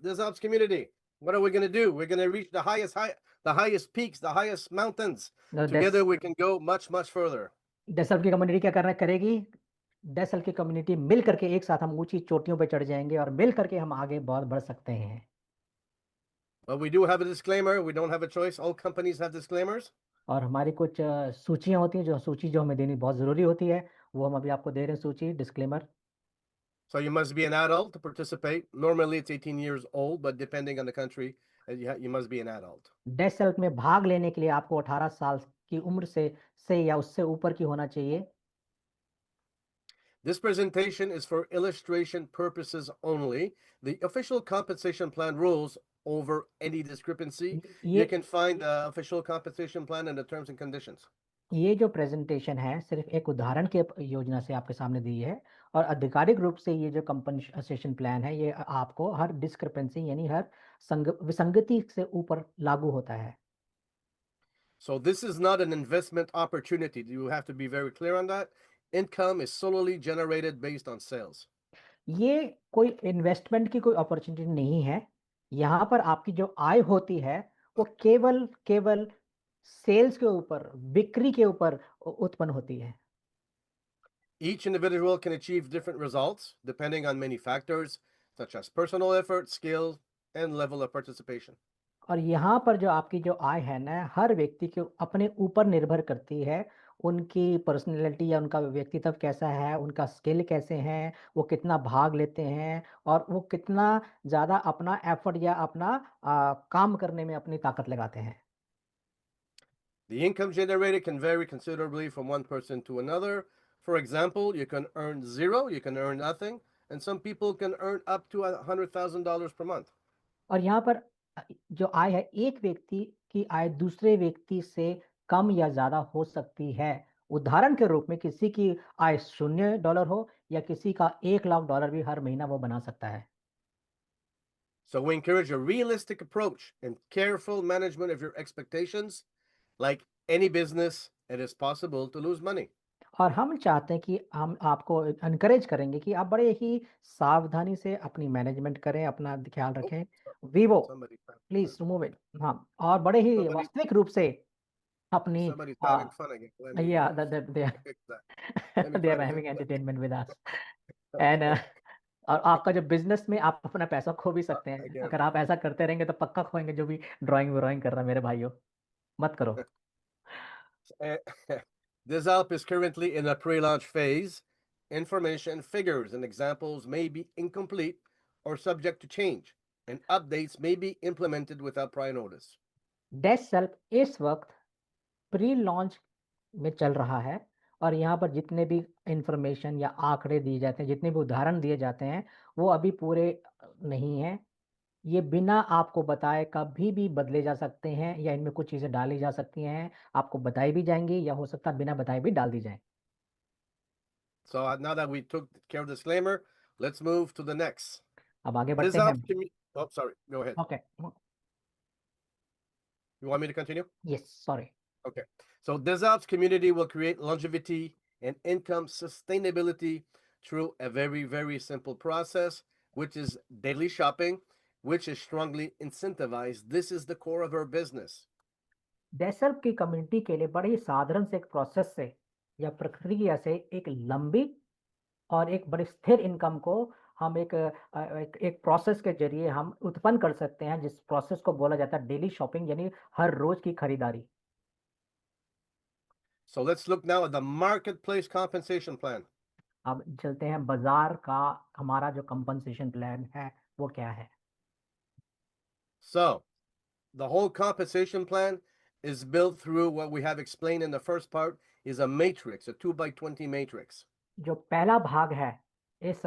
This ops community. What are we going to do? We're going to reach the highest peaks, the highest mountains. No, Together, we can go much, much further. 10 साल की community क्या करना करेगी? 10 साल की community मिल करके एक साथ हम ऊंची चोटियों पे चढ़ जाएंगे और मिल करके हम आगे बहुत बढ़ सकते हैं. But we do have a disclaimer. We don't have a choice. All companies have disclaimers. और हमारी कुछ सूचियां होती हैं, जो सूची जो हमें देनी बहुत ज़रूरी होती है, वो हम अभी आपको दे रहे हैं सूची, disclaimer. So you must be an adult to participate. Normally, it's 18 years old, but depending on the country, you must be an adult. 10 साल में भाग लेने के लिए आपको 18 साल की उम्र से या उससे ऊपर की होना चाहिए. This presentation is for illustration purposes only. The official compensation plan rules over any discrepancy. ये You can find the official compensation plan and the terms and conditions. ये जो प्रेजेंटेशन है सिर्फ एक उदाहरण के योजना से आपके सामने दी है, और आधिकारिक रूप से ये जो कंपनसेशन प्लान है ये आपको हर डिस्क्रिपेंसी यानी हर विसंगति से ऊपर लागू होता है. So this is not an investment opportunity. You have to be very clear on that. Income is solely generated based on sales. ये कोई इन्वेस्टमेंट की कोई अपॉर्चुनिटी नहीं है. यहाँ पर आपकी जो आय होती है वो केवल केवल सेल्स के ऊपर, बिक्री के ऊपर उत्पन्न होती है. Each individual can achieve different results depending on many factors, such as personal effort, skill, and level of participation. और यहाँ पर जो आपकी जो आय है ना, हर व्यक्ति के अपने ऊपर निर्भर करती है. उनकी पर्सनैलिटी या उनका व्यक्तित्व कैसा है, उनका स्किल कैसे हैं, वो कितना भाग लेते हैं और वो कितना ज़्यादा अपना एफर्ट या अपना काम करने में अपनी ताकत लगाते हैं. The income generated can vary considerably from one person to another. For example, you can earn zero, you can earn nothing, and some people can earn up to $100,000 per month. और यहाँ पर जो आय है, एक व्यक्ति की आय दूसरे व्यक्ति से कम या ज़्यादा हो सकती है. उदाहरण के रूप में किसी की आय $0 हो या किसी का $1,00,000 भी हर महीना वो बना सकता है. So we encourage a realistic approach and careful management of your expectations. Like any business, it is possible to lose money. और हम चाहते हैं कि हम आपको एनकरेज करेंगे कि आप बड़े ही सावधानी से अपनी मैनेजमेंट करें, अपना ख्याल Oh, रखें. Vivo somebody, please remove it. हाँ, और बड़े ही somebody, वास्तविक रूप से अपनी somebody's having fun again. Let me या fix that. Let me they try are to fix having that. Entertainment with us. And और आपका जो बिजनेस में आप अपना पैसा खो भी सकते हैं. Again. अगर आप ऐसा करते रहेंगे तो पक्का खोएंगे. जो भी ड्राइंग कर रहा है मेरे भाइयों, मत करो. This app is currently in a pre-launch phase. Information, figures, and examples may be incomplete or subject to change, and updates may be implemented without prior notice. Dash self इस वक्त प्री लॉन्च में चल रहा है, और यहाँ पर जितने भी इंफॉर्मेशन या आंकड़े दिए जाते हैं, जितने भी उदाहरण दिए जाते हैं, वो अभी पूरे नहीं हैं. ये बिना आपको बताए कभी भी बदले जा सकते हैं या इनमें कुछ चीज़ें डाली जा सकती हैं. आपको बताई भी जाएंगी या हो सकता है बिना बताए भी डाल दी जाए. So now that we took care of the disclaimer, let's move to the next. अब आगे This बढ़ते हैं. oh, sorry, go ahead. Okay. You want me to continue? Yes, sorry. Okay. So DevOps community will create longevity and income sustainability through a very, very simple process, which is daily shopping, which is strongly incentivized. This is the core of our business. डेसर्प की community के लिए बड़े ही साधारण से एक process से या प्रक्रिया से एक लंबी और एक बड़ी स्थिर इनकम को हम एक प्रोसेस के जरिए हम उत्पन्न कर सकते हैं, जिस प्रोसेस को बोला जाता है डेली शॉपिंग, यानी हर रोज की खरीदारी. So let's look now at the marketplace compensation plan. अब चलते हैं बाजार का हमारा जो कंपनसेशन प्लान है वो क्या है. So the whole compensation plan is built through what we have explained in the first part is a matrix, a 2x20 matrix. जो पहला भाग है इस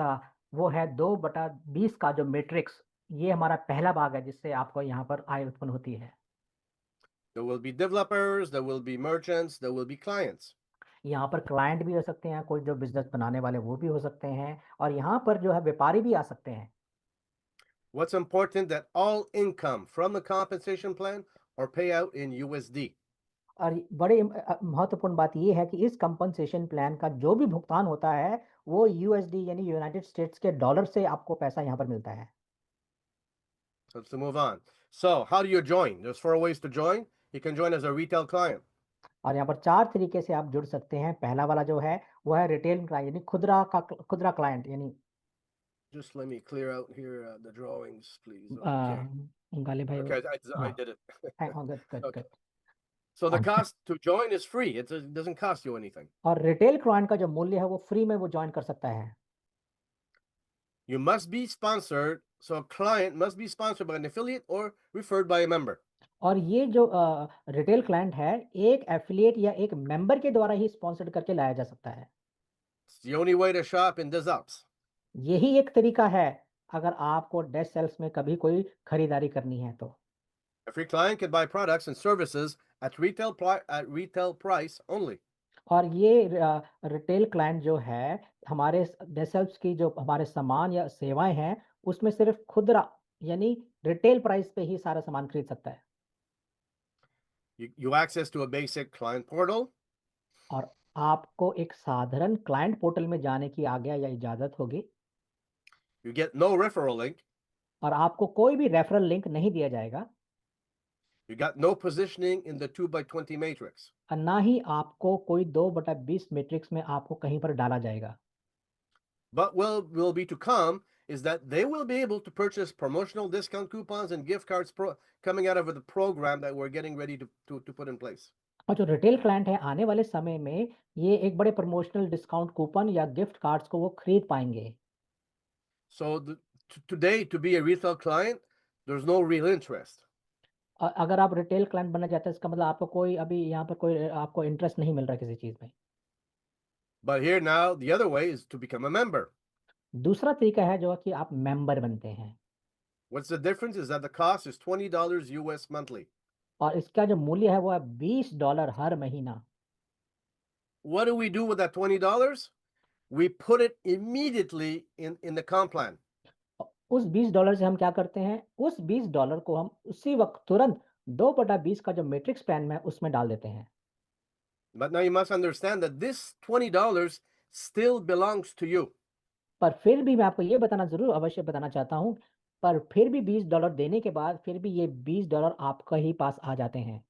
वो है 2/20 का जो मैट्रिक्स, ये हमारा पहला भाग है जिससे आपको यहाँ पर आय उत्पन्न होती है. There will be developers, there will be merchants, there will be clients. यहाँ पर क्लाइंट भी हो सकते हैं, कोई जो बिजनेस बनाने वाले वो भी हो सकते हैं, और यहाँ पर जो है व्यापारी भी आ सकते हैं. What's important that all income from the compensation plan are payout in USD. और बड़े महत्वपूर्ण बात ये है कि इस कंपनसेशन प्लान का जो भी भुगतान होता है वो यूएसडी यानी यूनाइटेड स्टेट्स के डॉलर से आपको पैसा यहाँ पर मिलता है. So let's move on. So how do you join? There's 4 ways to join. You can join as a retail client. और यहाँ पर 4 तरीके से आप जुड़ सकते हैं। पहला वाला जो है वो है रिटेल क्लाइंट यानी खुदरा क्लाइंट यानी Just let me clear out here the drawings, please. Okay. Ghalib भाई Okay, I हाँ, did it. Good good Okay. Good. So the cost to join is free. It doesn't cost you anything. और retail client का जो मूल्य है वो free में वो जॉइन कर सकता है। You must be sponsored. So a client must be sponsored by an affiliate or referred by a member. और ये जो रिटेल क्लाइंट है एक एफिलिएट या एक मेंबर के द्वारा ही स्पॉन्सर्ड करके लाया जा सकता है। It's the only way to shop in DizOps. यही एक तरीका है अगर आपको डेस्क सेल्स में कभी कोई खरीदारी करनी है तो। Every client can buy products and services at retail price only. और ये रिटेल क्लाइंट जो है हमारे डेस्क सेल्स की जो हमारे सामान या सेवाएं हैं उसमें सिर्फ खुदरा यानी रिटेल प्राइस पे ही सारा सामान खरीद सकता है। You access to a basic client portal. और आपको एक साधारण क्लाइंट पोर्टल में जाने की आज्ञा या इजाज़त होगी। You get no referral link. और आपको कोई भी रेफरल लिंक नहीं दिया जाएगा। You got no positioning in the 2x20 matrix. और ना ही आपको कोई 2/20 मैट्रिक्स में आपको कहीं पर डाला जाएगा। But will be to come is that they will be able to purchase promotional discount coupons and gift cards coming out of the program that we're getting ready to put in place. और जो retail client है आने वाले समय में ये एक बड़े प्रमोशनल डिस्काउंट कूपन या गिफ्ट कार्ड्स को वो खरीद पाएंगे। So today, to be a retail client, there's no real interest. अगर आप रिटेल क्लाइंट बनना चाहते हैं इसका मतलब आपको कोई अभी यहाँ पर कोई आपको इंटरेस्ट नहीं मिल रहा है किसी चीज़ में। But here now, the other way is to become a member. दूसरा तरीका है जो कि आप मेंबर बनते हैं। What's the difference is that the cost is $20 US monthly. और इसका जो मूल्य है वो है $20 हर महीना। What do we do with that $20? We put it immediately in the comp plan. उस $20 से हम क्या करते हैं उस $20 को हम उसी वक्त तुरंत 2/20 का जो मैट्रिक्स प्लान में उसमें डाल देते हैं। But now you must understand that this $20 still belongs to you. पर फिर भी मैं आपको ये बताना ज़रूर अवश्य बताना चाहता हूँ, पर फिर भी $20 देने के बाद फिर भी ये $20 आपका ही पास आ जाते हैं।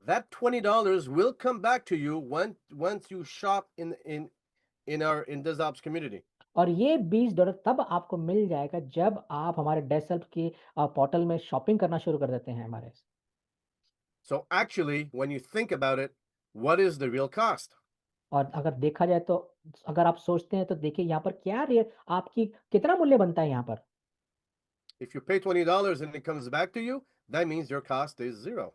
That $20 will come back to you once you shop in this ops community. और ये $20 तब आपको मिल जाएगा जब आप हमारे डेस्क के पोर्टल में शॉपिंग करना शुरू कर देते हैं हमारे। So actually, when you think about it, what is the real cost? और अगर देखा जाए तो अगर आप सोचते हैं तो देखिए यहाँ पर क्या रे आपकी कितना मूल्य बनता है यहाँ पर? If you pay $20 and it comes back to you, that means your cost is zero.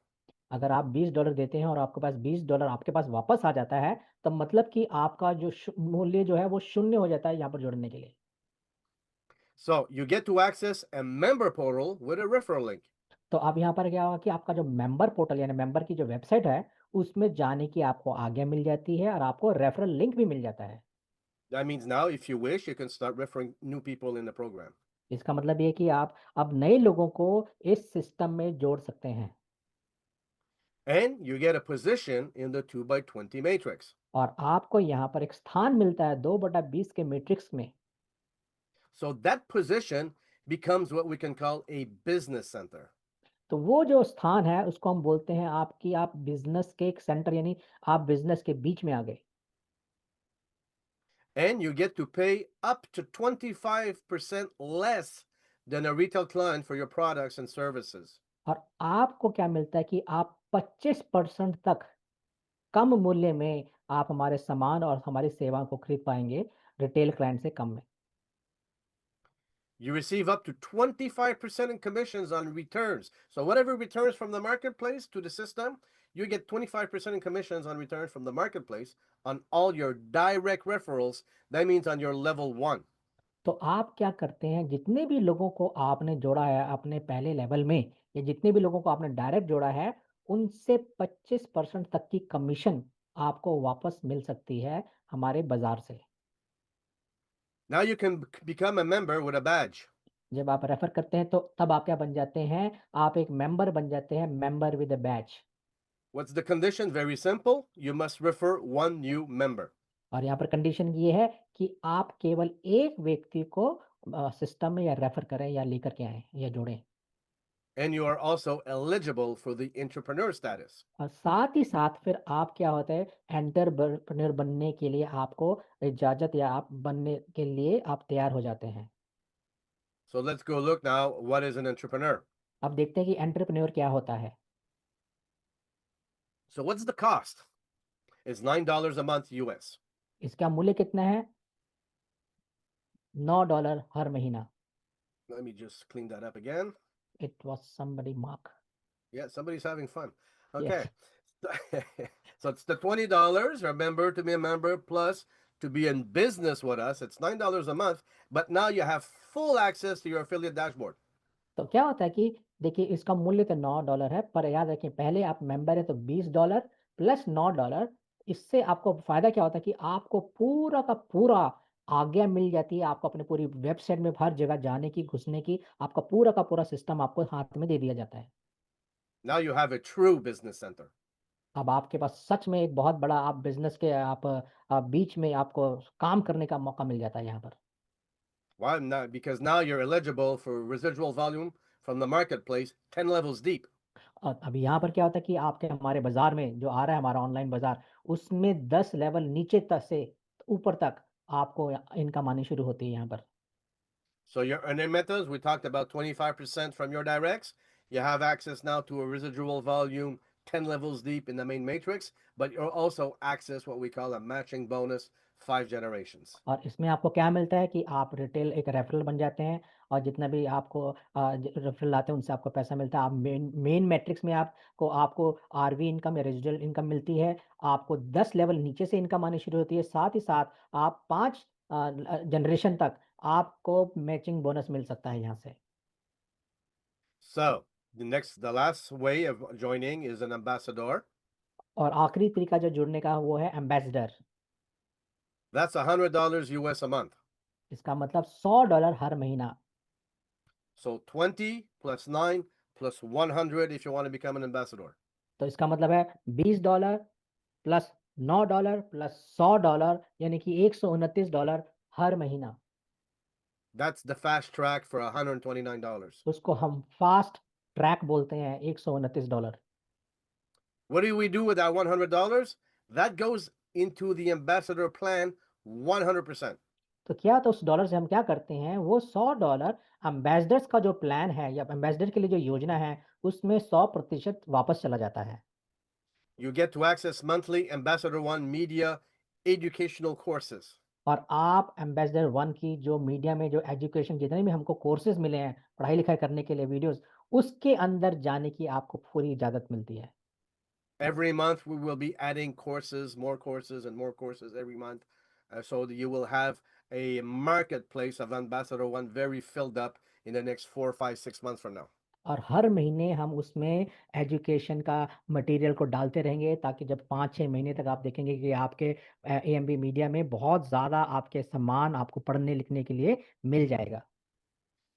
अगर आप $20 देते हैं और आपके पास $20 आपके पास वापस आ जाता है, तो मतलब कि आपका जो मूल्य जो है वो शून्य हो जाता है यहाँ पर जुड़ने के लिए। So you get to access a member portal with a referral link. तो अब यहाँ पर क्या होगा कि आपका जो मेंबर पोर्टल यानी मेंबर की जो वेबसाइट है, उसमें जाने की आपको आज्ञा मिल जाती है और आपको रेफरल लिंक भी मिल जाता है। That means now, if you wish, you can start referring new people in the program. इसका मतलब ये है कि आप अब नए लोगों को इस सिस्टम में जोड़ सकते हैं। And you get a position in the 2x20 matrix. और आपको यहाँ पर एक स्थान मिलता है 2/20 के मैट्रिक्स में। So that position becomes what we can call a business center. तो वो जो स्थान है उसको हम बोलते हैं आपकी आप बिज़नेस के एक सेंटर यानी आप बिज़नेस के बीच में आ गए। And you get to pay up to 25% less than a retail client for your products and services. और आपको क्या मिलता है कि आप 25% तक कम मूल्य में आप हमारे सामान और हमारी सेवाओं को खरीद पाएँगे रिटेल क्लाइंट से कम में। You receive up to 25% in commissions on returns. So whatever returns from the marketplace to the system, you get 25% in commissions on returns from the marketplace on all your direct referrals. That means on your level 1. तो आप क्या करते हैं जितने भी लोगों को आपने जोड़ा है अपने पहले लेवल में या जितने भी लोगों को आपने डायरेक्ट जोड़ा है उनसे 25% तक की कमीशन आपको वापस मिल सकती है हमारे बाजार से। Now you can become a member with a badge. जब आप रेफर करते हैं तो तब आप क्या बन जाते हैं आप एक मेंबर बन जाते हैं member with a batch. What's the condition? Very simple. You must refer one new member. और यहाँ पर कंडीशन ये है कि आप केवल एक व्यक्ति को सिस्टम में या रेफर करें या लेकर के आएं या जोड़ें। And you are also eligible for the entrepreneur status. और साथ ही साथ फिर आप क्या होता है एंटरप्रेन्योर बनने के लिए आपको इजाज़त या आप बनने के लिए आप तैयार हो जाते हैं। So let's go look now what is an entrepreneur. अब देखते हैं कि एंटरप्रेन्योर क्या होता है? So what's the cost? It's $9 a month US. इसका मूल्य कितना है? $9 हर महीना। Let me just clean that up again. It was somebody mark. Yeah, somebody's having fun. Yes. Okay. So it's the $20. Remember to be a member plus to be in business with us. It's $9 a month, but now you have full access to your affiliate dashboard. तो क्या होता है कि देखिए इसका मूल्य तो $9 है, पर याद रखें पहले आप मेंबर है तो $20 प्लस $9। इससे आपको फ़ायदा क्या होता है कि आपको पूरा का पूरा आज्ञा मिल जाती है, आपको अपनी पूरी वेबसाइट में हर जगह जाने की, घुसने की, आपका पूरा का पूरा सिस्टम आपको हाथ में दे दिया जाता है। Now you have a true business center. अब आपके पास सच में एक बहुत बड़ा आप बिज़नेस के बीच में आपको काम करने का मौका मिल जाता है यहाँ पर। Why not? Because now you're eligible for residual volume from the marketplace 10 levels deep. और अभी यहाँ पर क्या होता है कि आपके हमारे बाज़ार में जो आ रहा है हमारा ऑनलाइन बाज़ार, उसमें 10 लेवल नीचे तक से ऊपर तक आपको इनकम आनी शुरू होती है यहाँ पर। So your earning methods, we talked about 25% from your directs. You have access now to a residual volume 10 levels deep in the main matrix, but you'll also access what we call a matching bonus 5 generations. और इसमें आपको क्या मिलता है कि आप retail एक referral बन जाते हैं और जितना भी आपको रेफरल आते हैं उनसे आपको पैसा मिलता है। आप मेन मेन मैट्रिक्स में आपको आपको आरवी इनकम या रेजिडुअल इनकम मिलती है। आपको 10 लेवल नीचे से इनकम आनी शुरू होती है। साथ ही साथ आप 5 जनरेशन तक आपको मैचिंग बोनस मिल सकता है यहाँ से। So the last way of joining is an ambassador. और आखिरी तरीका जो जुड़ने का वो है ambassador. That's $100 US a month. इसका मतलब $100 हर महीना। So 20 plus 9 plus 100 if you want to become an ambassador. तो इसका मतलब है $20 प्लस $9 प्लस $100 यानी कि $129 हर महीना। That's the fast track for $129. उसको हम फास्ट ट्रैक बोलते हैं $129। What do we do with that $100? That goes into the ambassador plan 100%. तो क्या तो उस डॉलर से हम क्या करते हैं वो $100 एम्बेसडर्स का जो प्लान है या एम्बेसडर के लिए जो योजना है उसमें 100% वापस चला जाता है। You get to access monthly Ambassador One media educational courses. और आप एम्बेसडर 1 की जो मीडिया में जो एजुकेशन जितने भी हमको कोर्सेज़ मिले हैं, पढ़ाई-लिखाई करने के लिए वीडियोज़, उसके अंदर जाने की आपको पूरी इजाज़त मिलती है। Every month, we will be adding courses, more courses, and more courses every month. So that you will have a marketplace of Ambassador One very filled up in the next 4, 5, 6 months from now. और हर महीने हम उसमें education का material को डालते रहेंगे ताकि जब 5-6 महीने तक आप देखेंगे कि आपके एएमबी मीडिया में बहुत ज़्यादा आपके सामान आपको पढ़ने-लिखने के लिए मिल जाएगा।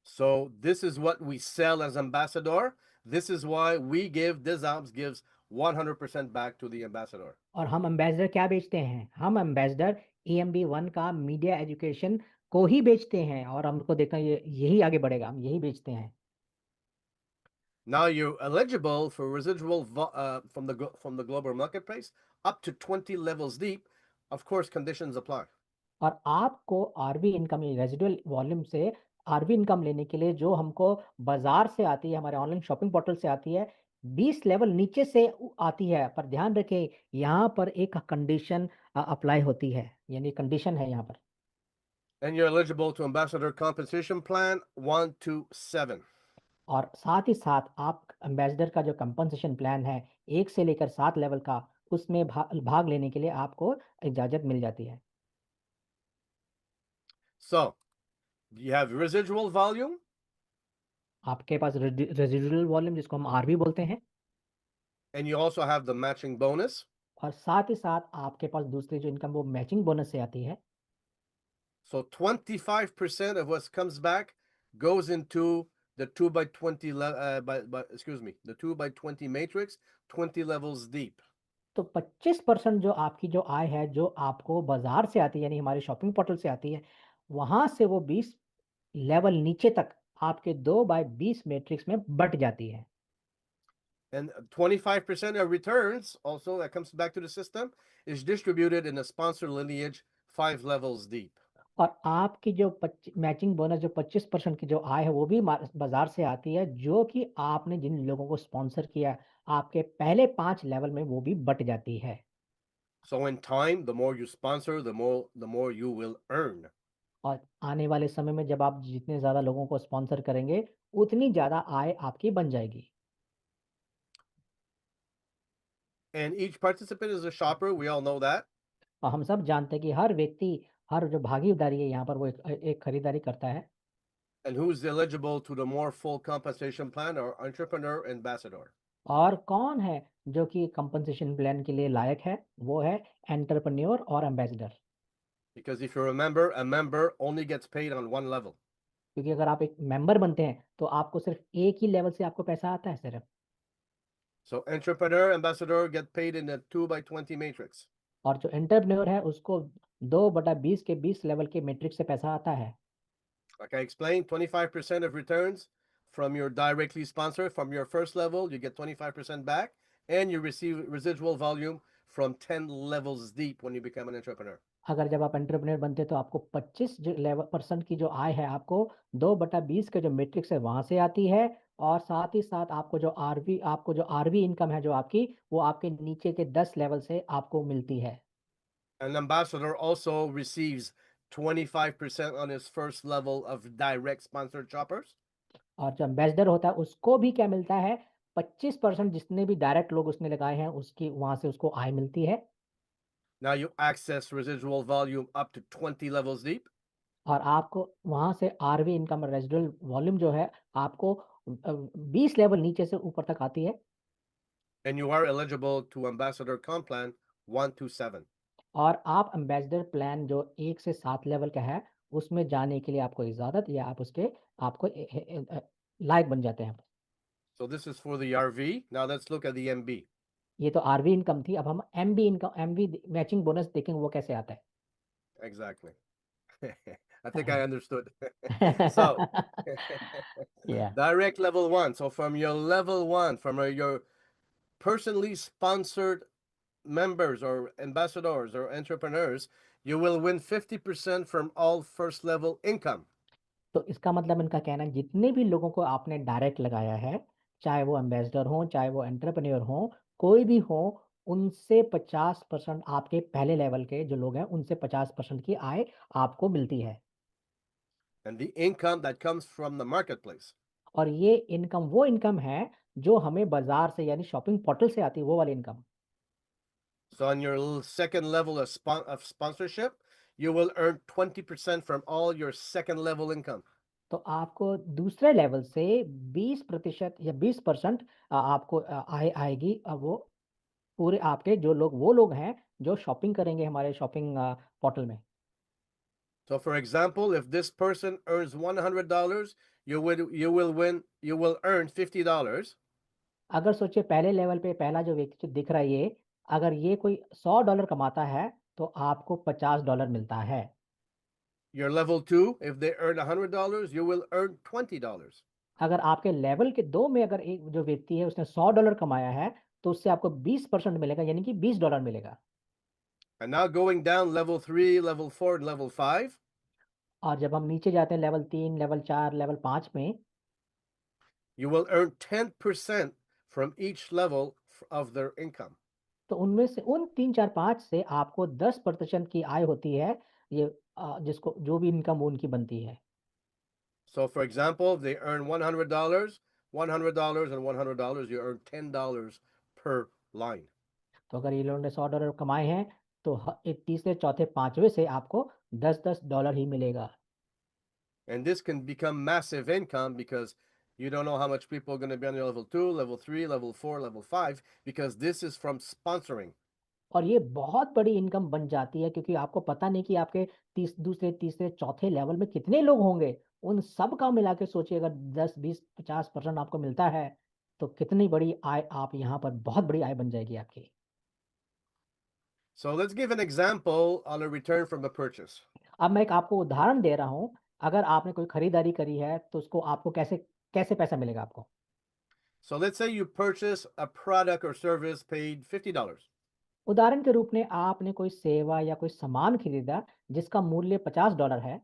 So this is what we sell as ambassador. This is why we give Dizobs gives 100% back to the ambassador. और हम एम्बेसडर क्या बेचते हैं? हम एम्बेसडर एएमबी 1 का मीडिया एजुकेशन को ही बेचते हैं और हमको देखा ये यही आगे बढ़ेगा, हम यही बेचते हैं। Now you're eligible for residual from the global marketplace up to 20 levels deep. Of course, conditions apply. और आपको आरवी इनकम रेजिडुअल वॉल्यूम से आरवी इनकम लेने के लिए जो हमको बाज़ार से आती है, हमारे ऑनलाइन शॉपिंग पोर्टल से आती है, 20 लेवल नीचे से आती है। पर ध्यान रखें यहाँ पर एक कंडीशन अप्लाई होती है, यानी कंडीशन है यहाँ पर। And you're eligible to ambassador compensation plan 1 to 7. और साथ ही साथ आप एम्बेसडर का जो कंपनसेशन प्लान है 1 से लेकर 7 लेवल का, उसमें भाग लेने के लिए आपको इजाज़त मिल जाती है। So you have residual volume, आपके पास रेजिडुअल वॉल्यूम जिसको हम आरवी बोलते हैं and you also have the matching bonus. और साथ ही साथ आपके पास दूसरी जो इनकम वो मैचिंग बोनस से आती है। So 25% of what comes back goes into the 2 by 20 excuse me, the 2 by 20 matrix, 20 levels deep. तो 25% जो आपकी जो आय है, जो आपको बाज़ार से आती है, यानी हमारे शॉपिंग पोर्टल से आती है, वहाँ से वो 20 लेवल नीचे तक आपके 2/20 मैट्रिक्स में बँट जाती है। And 25% of returns, also that comes back to the system, is distributed in a sponsor lineage 5 levels deep. और आपकी जो मैचिंग बोनस जो 25% की जो आय है वो भी बाजार से आती है, जो कि आपने जिन लोगों को स्पॉन्सर किया आपके पहले 5 लेवल में वो भी बट जाती है। So in time, the more you sponsor, the more you will earn. और आने वाले समय में जब आप जितने ज़्यादा लोगों को स्पॉन्सर करेंगे, उतनी ज़्यादा आय आपकी बन जाएगी। And each participant is a shopper. We all know that. और हम सब जानते हैं कि हर व्यक्ति, हर जो भागीदारी है यहाँ पर वो एक खरीदारी करता है। And who's eligible to the more full compensation plan or entrepreneur ambassador? और कौन है जो कि कंपनसेशन प्लान के लिए लायक है, वो है एंटरप्रेन्योर और ambassador. Because if you remember, a member only gets paid on one level. क्योंकि अगर आप एक मेंबर बनते हैं, तो आपको सिर्फ़ एक ही लेवल से आपको पैसा आता है सिर्फ़। So entrepreneur ambassador get paid in a 2 by 20 matrix. और जो एंटरप्रेन्योर है उसको 2/20 के 20 लेवल के मैट्रिक्स से पैसा आता है। Like I explained, 25% of returns from your directly sponsored from your first level, you get 25% back, and you receive residual volume from 10 levels deep when you become an entrepreneur. अगर जब आप entrepreneur बनते हैं तो आपको 25 जो लेवल परसेंट की जो आय है आपको 2/20 के जो मैट्रिक्स है वहाँ से आती है और साथ ही साथ आपको जो आरवी इनकम है जो आपकी, वो आपके नीचे के 10 लेवल से आपको मिलती है। An ambassador also receives 25% on his first level of direct sponsored shoppers. और जो एम्बेसडर होता है उसको भी क्या मिलता है 25% जितने भी डायरेक्ट लोग उसने लगाए हैं उसकी वहाँ से उसको आय मिलती है। Now you access residual volume up to 20 levels deep. और आपको वहाँ से आरवी इनकम रेजिडुअल वॉल्यूम जो है आपको 20 लेवल नीचे से ऊपर तक आती है। And you are eligible to ambassador comp plan 1 to 7. और आप एम्बेसडर प्लान जो 1 से 7 लेवल का है, उसमें जाने के लिए आपको इजाज़त या आप उसके आपको लायक बन जाते हैं आप। So this is for the RV. Now let's look at the MB. ये तो आरवी इनकम थी, अब हम एमवी मैचिंग बोनस देखेंगे वो कैसे आता है। Exactly. I think I understood. So, या direct level one. So, from your level one, from your personally sponsored members or ambassadors or entrepreneurs, you will win 50% from all first level income. तो इसका मतलब इनका कहना है जितने भी लोगों को आपने डायरेक्ट लगाया है, चाहे वो एम्बेसडर हों, चाहे वो एंटरप्रेन्योर हों, कोई भी हो, उनसे 50% आपके पहले लेवल के जो लोग हैं, उनसे 50% की आय आपको मिलती है। And the income that comes from the marketplace. और ये इनकम वो इनकम है, जो हमें बाज़ार से यानी शॉपिंग पोर्टल से आती है, वो वाली income. So, on your second level of sponsorship, you will earn 20% from all your second level income. तो आपको दूसरे लेवल से 20% या 20% आपको आय आएगी वो पूरे आपके जो लोग वो लोग हैं, जो शॉपिंग करेंगे हमारे शॉपिंग पोर्टल में। So, for example, if this person earns $100, you will earn $50. अगर सोचिए पहले लेवल पे पहला जो व्यक्ति जो दिख रहा है ये, अगर ये कोई $100 कमाता है, तो आपको $50 मिलता है। Your level two, if they earn $100, you will earn $20. अगर आपके लेवल के 2 में अगर एक जो व्यक्ति है उसने $100 कमाया है, तो उससे आपको 20% मिलेगा यानी कि $20 मिलेगा। And now going down level three, level four, and level five, और जब हम नीचे जाते हैं लेवल 3, लेवल 4, लेवल 5 में, you will earn 10% from each level of their income. तो उनमें से उन 3, 4, 5 से आपको 10% की आय होती है, ये जिसको जो भी इनकम उनकी बनती है। So, for example, if they earn $100, $100, and $100, you earn $10 per line. तो अगर ये लोगों ने $100 कमाए हैं, तो एक तीसरे, चौथे, पाँचवें से आपको $10 ही मिलेगा। And this can become massive income because you don't know how much people are going to be on your level two, level three, level four, level five, because this is from sponsoring. और ये बहुत बड़ी income बन जाती है क्योंकि आपको पता नहीं कि आपके दूसरे, तीसरे, चौथे लेवल में कितने लोग होंगे। उन सब का मिला के सोचिए अगर 10, 20, 50% आपको मिलता है, तो कितनी बड़ी आय आप यहाँ पर बहुत बड़ी आय बन जाएगी आपकी। So let's give an example on a return from a purchase. अब मैं एक आपको उदाहरण दे रहा हूँ अगर आपने कोई खरीदारी करी है तो उसको आपको कैसे कैसे पैसा मिलेगा आपको? So let's say you purchase a product or service, paid $50. उदाहरण के रूप में आपने कोई सेवा या कोई सामान खरीदा जिसका मूल्य $50 है,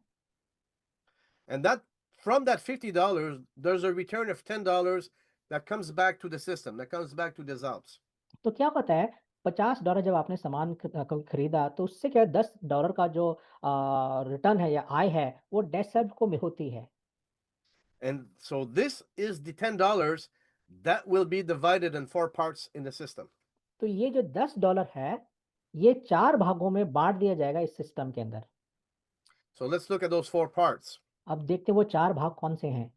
And that from that $50, there's a return of $10 that comes back to the system, that comes back to the Zalps. तो क्या होता है $50 जब आपने सामान कोई खरीदा तो उससे क्या है $10 का जो रिटर्न है या आय है वो डेट सर्व को में होती है। And so this is the $10 that will be divided in four parts in the system. तो ये जो $10 है ये 4 भागों में बाँट दिया जाएगा इस सिस्टम के अंदर। So let's look at those four parts. अब देखते हैं वो 4 भाग कौन से हैं।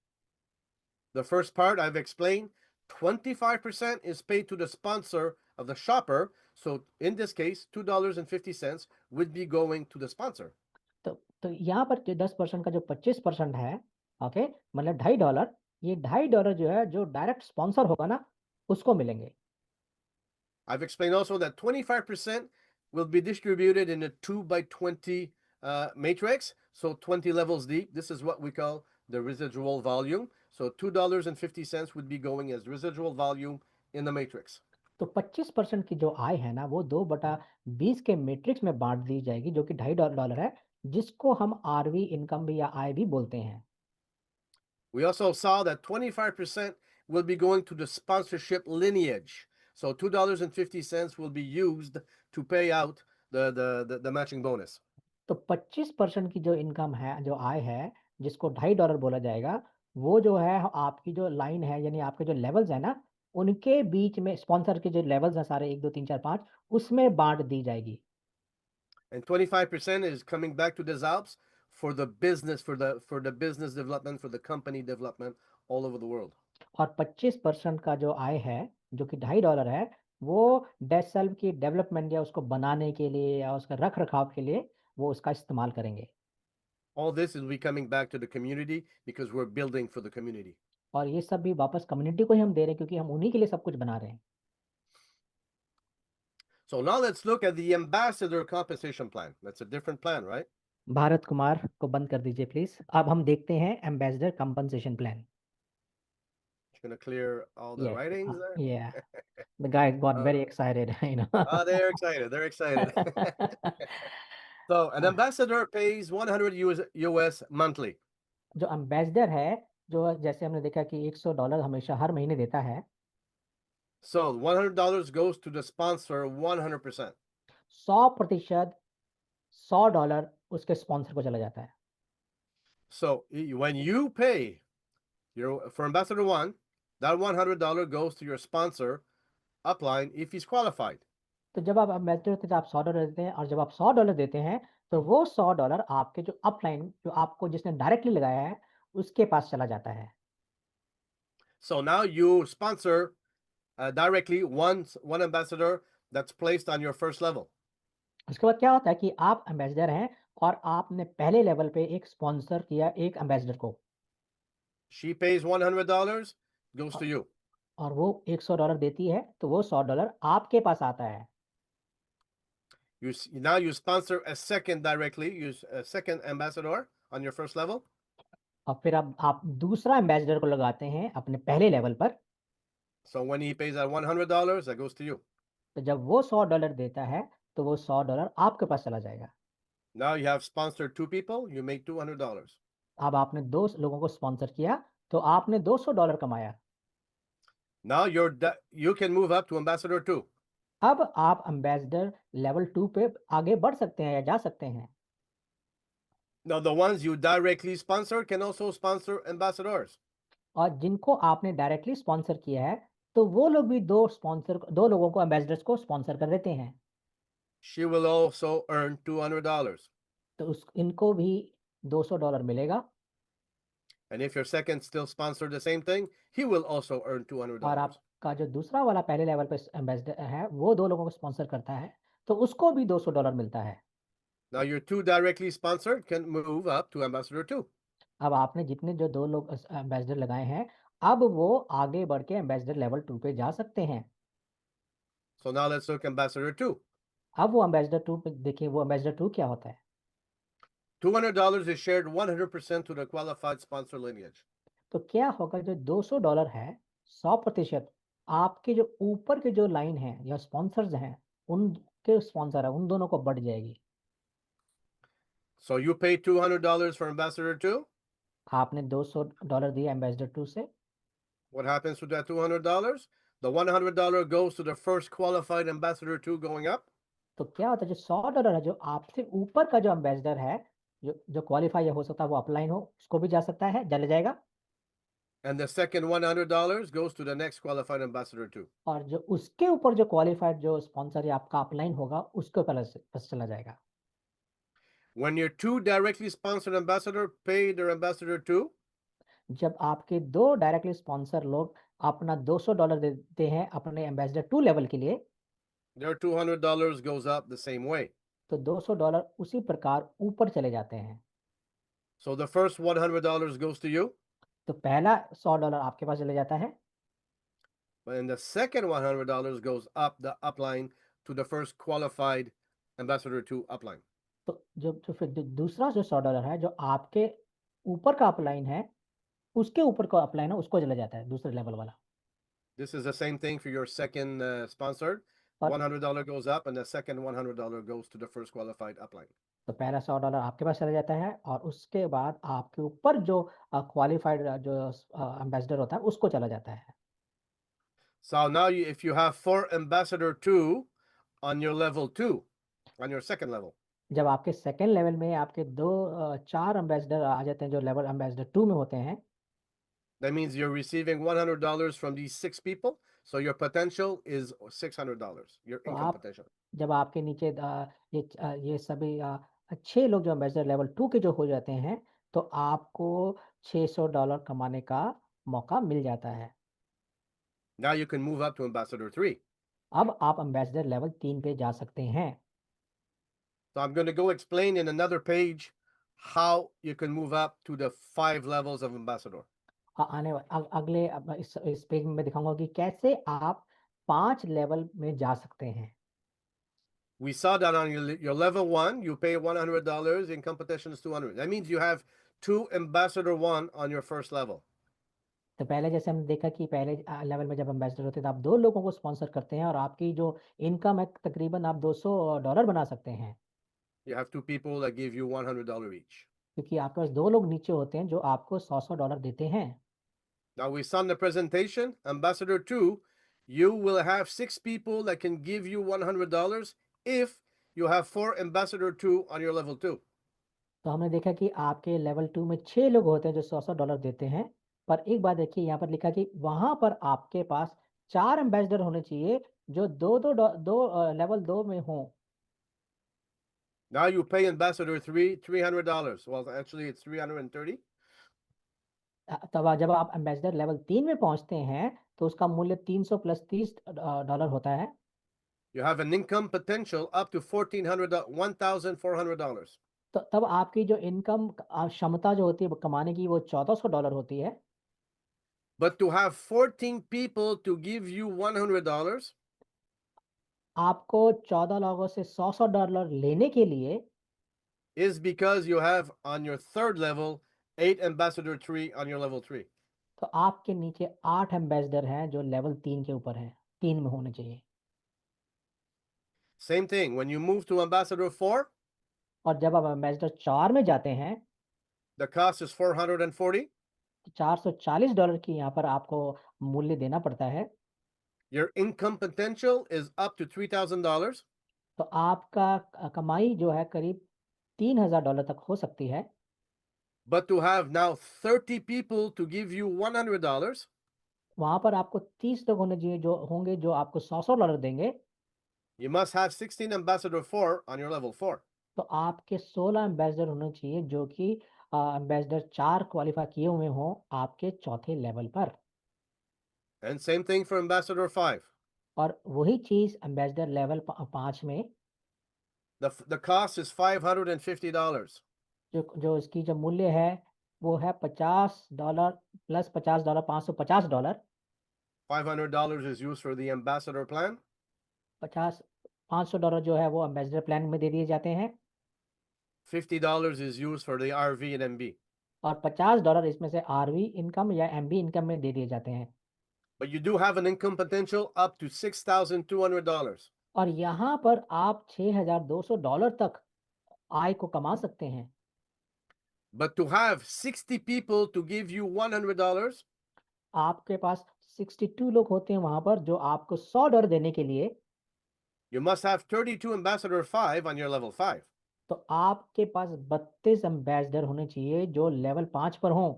The first part I've explained, 25% is paid to the sponsor of the shopper. So in this case, $2.50 would be going to the sponsor. तो यहाँ पर जो 10% का जो 25% है, ओके, मतलब $2.50 ये $2.50 जो है जो डायरेक्ट स्पॉन्सर होगा ना उसको मिलेंगे। I've explained also that 25% will be distributed in a 2 by 20 matrix. So 20 levels deep. This is what we call the residual volume. So $2.50 would be going as residual volume in the matrix. तो 25% की जो आय है ना वो 2/20 के matrix में बाँट दी जाएगी जो कि $2.50 है, जिसको हम आरवी इनकम भी या आय भी बोलते हैं। We also saw that 25% will be going to the sponsorship lineage. So $2.50 will be used to pay out the matching bonus. तो 25% की जो इनकम है, जो आय है, जिसको $2.50 बोला जाएगा, वो जो है आपकी जो लाइन है यानी आपके जो लेवल्स हैं ना, उनके बीच में स्पॉन्सर के जो लेवल्स हैं सारे 1, 2, 3, 4, 5 उसमें बाँट दी जाएगी। And 25% is coming back to the Zalps for the business, for the business development, for the company development all over the world. और 25% का जो आय है, जो कि $2.50 है, वो डेसल की डेवलपमेंट या उसको बनाने के लिए या उसका रख-रखाव के लिए वो उसका इस्तेमाल करेंगे। All this will be coming back to the community because we're building for the community. और ये सब भी वापस कम्युनिटी को ही हम दे रहे हैं क्योंकि हम उन्हीं के लिए सब कुछ बना रहे हैं। So now let's look at the ambassador compensation plan. That's a different plan, right? Bharat Kumar को बंद कर दीजिए प्लीज़। अब हम देखते हैं ambassador compensation plan. Just gonna clear all the Yes, writings there. yeah, the guy got Uh, very excited, you know. they're excited. They're excited. So an ambassador pays 100 US monthly. जो ambassador है, जो जैसे हमने देखा कि $100 हमेशा हर महीने देता है, So $100 goes to the sponsor 100%. 100% $100 उसके स्पॉन्सर को चला जाता है। So when you pay for ambassador one, that $100 goes to your sponsor upline if he's qualified. तो जब आप एम्बेसडर होते हैं तो आप $100 देते हैं और जब आप $100 देते हैं, तो वो $100 आपके जो अपलाइन जो आपको जिसने डायरेक्टली लगाया है, उसके पास चला जाता है। So now you sponsor directly one ambassador that's placed on your first level. उसके बाद क्या होता है कि आप एम्बेसडर हैं और आपने पहले लेवल पे एक स्पॉन्सर किया एक एम्बेसडर को She pays $100, goes a, to you. और वो $100 देती है, तो वो $100 आपके पास आता है। Now you sponsor a second directly, use a second ambassador on your first level. और फिर अब आप दूसरा एम्बेसडर को लगाते हैं अपने पहले लेवल पर, So when he pays that $100, that goes to you. तो जब वो $100 देता है, तो वो $100 आपके पास चला जाएगा। Now you have sponsored two people, you make $200. अब आपने 2 लोगों को स्पॉन्सर किया, तो आपने $200 कमाया। Now you can move up to ambassador two. अब आप एम्बेसडर लेवल 2 पे आगे बढ़ सकते हैं या जा सकते हैं। Now the ones you directly sponsor can also sponsor ambassadors. और जिनको आपने डायरेक्टली स्पॉन्सर किया है, तो वो लोग भी 2 लोगों को एम्बेसडर्स को स्पॉन्सर कर देते हैं। She will also earn $200. तो उस इनको भी $200 मिलेगा And if your second still sponsor the same thing, he will also earn और $200. आपका जो दूसरा वाला पहले लेवल पे एम्बेसडर है, वो 2 लोगों को स्पॉन्सर करता है, तो उसको भी $200 मिलता है। Now your two directly sponsored can move up to ambassador two. अब आपने जितने जो 2 लोग एम्बेसडर लगाए हैं, अब वो आगे बढ़ के एम्बेसडर लेवल 2 पे जा सकते हैं। So now let's look ambassador two. अब वो एम्बेसडर 2 पे देखिए वो एम्बेसडर 2 क्या होता है? $200 is shared 100% to the qualified sponsor lineage. तो क्या होगा जो $200 है 100% आपके जो ऊपर के जो लाइन है या स्पॉन्सर्स हैं उनके स्पॉन्सर है उन दोनों को बढ़ जाएगी। So you pay $200 for Ambassador 2. आपने $200 दिए एम्बेसडर 2 से। What happens with that $200? The $100 goes to the first qualified Ambassador 2 going up. तो क्या होता है जो $100 है जो आपसे ऊपर का जो एम्बेसडर है जो क्वालिफाई हो सकता है वो अपलाइन हो उसको भी जा सकता है चले जाएगा। And the second $100 goes to the next qualified Ambassador 2. और जो उसके ऊपर जो क्वालिफाइड जो स्पॉन्सर या आपका अपलाइन होगा उसके ऊपर बस चला जाएगा। When your two directly sponsored ambassador pay their Ambassador 2, जब आपके 2 डायरेक्टली स्पॉन्सर लोग अपना $200 देते हैं अपने एम्बेसडर 2 लेवल के लिए, their $200 goes up the same way. तो $200 उसी प्रकार ऊपर चले जाते हैं। So the first $100 goes to you, तो पहला $100 आपके पास चले जाता है and the second $100 goes up the upline to the first qualified Ambassador 2 upline. तो जो फिर दूसरा जो $100 है जो आपके ऊपर का अपलाइन है उसके ऊपर का अपलाइन है उसको चला जाता है दूसरे लेवल वाला। This is the same thing for your second sponsored. और $100 goes up, and the second $100 goes to the first qualified upline. तो पहला $100 आपके पास चला जाता है और उसके बाद आपके ऊपर जो क्वालिफाइड जो एम्बेसडर होता है उसको चला जाता है। So now, if you have 4 Ambassador 2 on your level 2, on your second level, जब आपके सेकंड लेवल में आपके 4 एम्बेसडर आ जाते हैं जो लेवल एम्बेसडर 2 में होते हैं, that means you're receiving $100 from these 6 people. So your potential is $600, your तो income आप potential. जब आपके नीचे ये सभी 6 लोग जो एम्बेसडर लेवल 2 के जो हो जाते हैं, तो आपको $600 कमाने का मौका मिल जाता है। Now you can move up to Ambassador 3. अब आप एम्बेसडर लेवल 3 पे जा सकते हैं। So I'm going to go explain in another page how you can move up to the 5 levels of Ambassador. अगले इस पेज में मैं दिखाऊँगा कि कैसे आप 5 लेवल में जा सकते हैं। We saw that on your level 1, you pay $100, in competition is $200. That means you have 2 Ambassador 1 on your first level. तो पहले जैसे हमने देखा कि पहले लेवल में जब एम्बेसडर होते हैं तो आप 2 लोगों को स्पॉन्सर करते हैं और आपकी जो इनकम है तकरीबन आप $200 बना सकते हैं। You have 2 people that give you $100 each. क्योंकि आपके पास 2 लोग नीचे होते हैं जो आपको $100 देते हैं। Now we saw in the presentation, Ambassador 2, you will have 6 people that can give you $100 if you have 4 Ambassador 2 on your level 2. तो हमने देखा कि आपके लेवल 2 में 6 लोग होते हैं जो $100 देते हैं। पर एक बात देखिए यहाँ पर लिखा कि वहाँ पर आपके पास 4 एम्बेसडर होने चाहिए जो 2 लेवल 2 में हों। Now you pay Ambassador 3 $300. Well, actually it's 330. तब जब आप एम्बेसडर लेवल 3 में पहुँचते हैं तो उसका मूल्य 300 प्लस $30 होता है। You have an income potential up to $1,400. तो तब आपकी जो इनकम क्षमता जो होती है कमाने की वो $1400 होती है। But to have 14 people to give you $100, आपको 14 लोगों से $100 लेने के लिए is because you have on your third level 8 Ambassador 3 on your level 3. तो आपके नीचे 8 एम्बेसडर हैं जो लेवल 3 के ऊपर हैं, 3 में होने चाहिए। Same thing, when you move to Ambassador 4, और जब आप एम्बेसडर 4 में जाते हैं the cost is $440. तो $440 की यहाँ पर आपको मूल्य देना पड़ता है। Your income potential is up to $3,000. तो आपका कमाई जो है करीब $3000 तक हो सकती है। But to have now 30 people to give you $100, वहाँ पर आपको 30 लोग होने चाहिए जो होंगे जो आपको $100 देंगे। you must have 16 Ambassador 4 on your level 4. तो आपके 16 एम्बेसडर होने चाहिए जो कि एम्बेसडर 4 क्वालिफाई किए हुए हों आपके चौथे लेवल पर। And same thing for Ambassador 5. और वही चीज़ एम्बेसडर लेवल 5 में The cost is $550. जो इसकी जो मूल्य है वो है $50 plus $50 $550। $500 is used for the Ambassador plan. 50 $500 जो है वो एम्बेसडर प्लान में दे दिए जाते हैं। $50 is used for the RV and MB. और $50 इसमें से आरवी इनकम या एमबी इनकम में दे दिए जाते हैं। But you do have an income potential up to $6,200. और यहाँ पर आप $6,200 तक आय को कमा सकते हैं। But to have 60 people to give you $100, आपके पास 62 लोग होते हैं वहां पर जो आपको $100 देने के लिए, you must have 32 Ambassador 5 on your level 5. तो आपके पास 32 एम्बेसडर होने चाहिए जो लेवल 5 पर हों।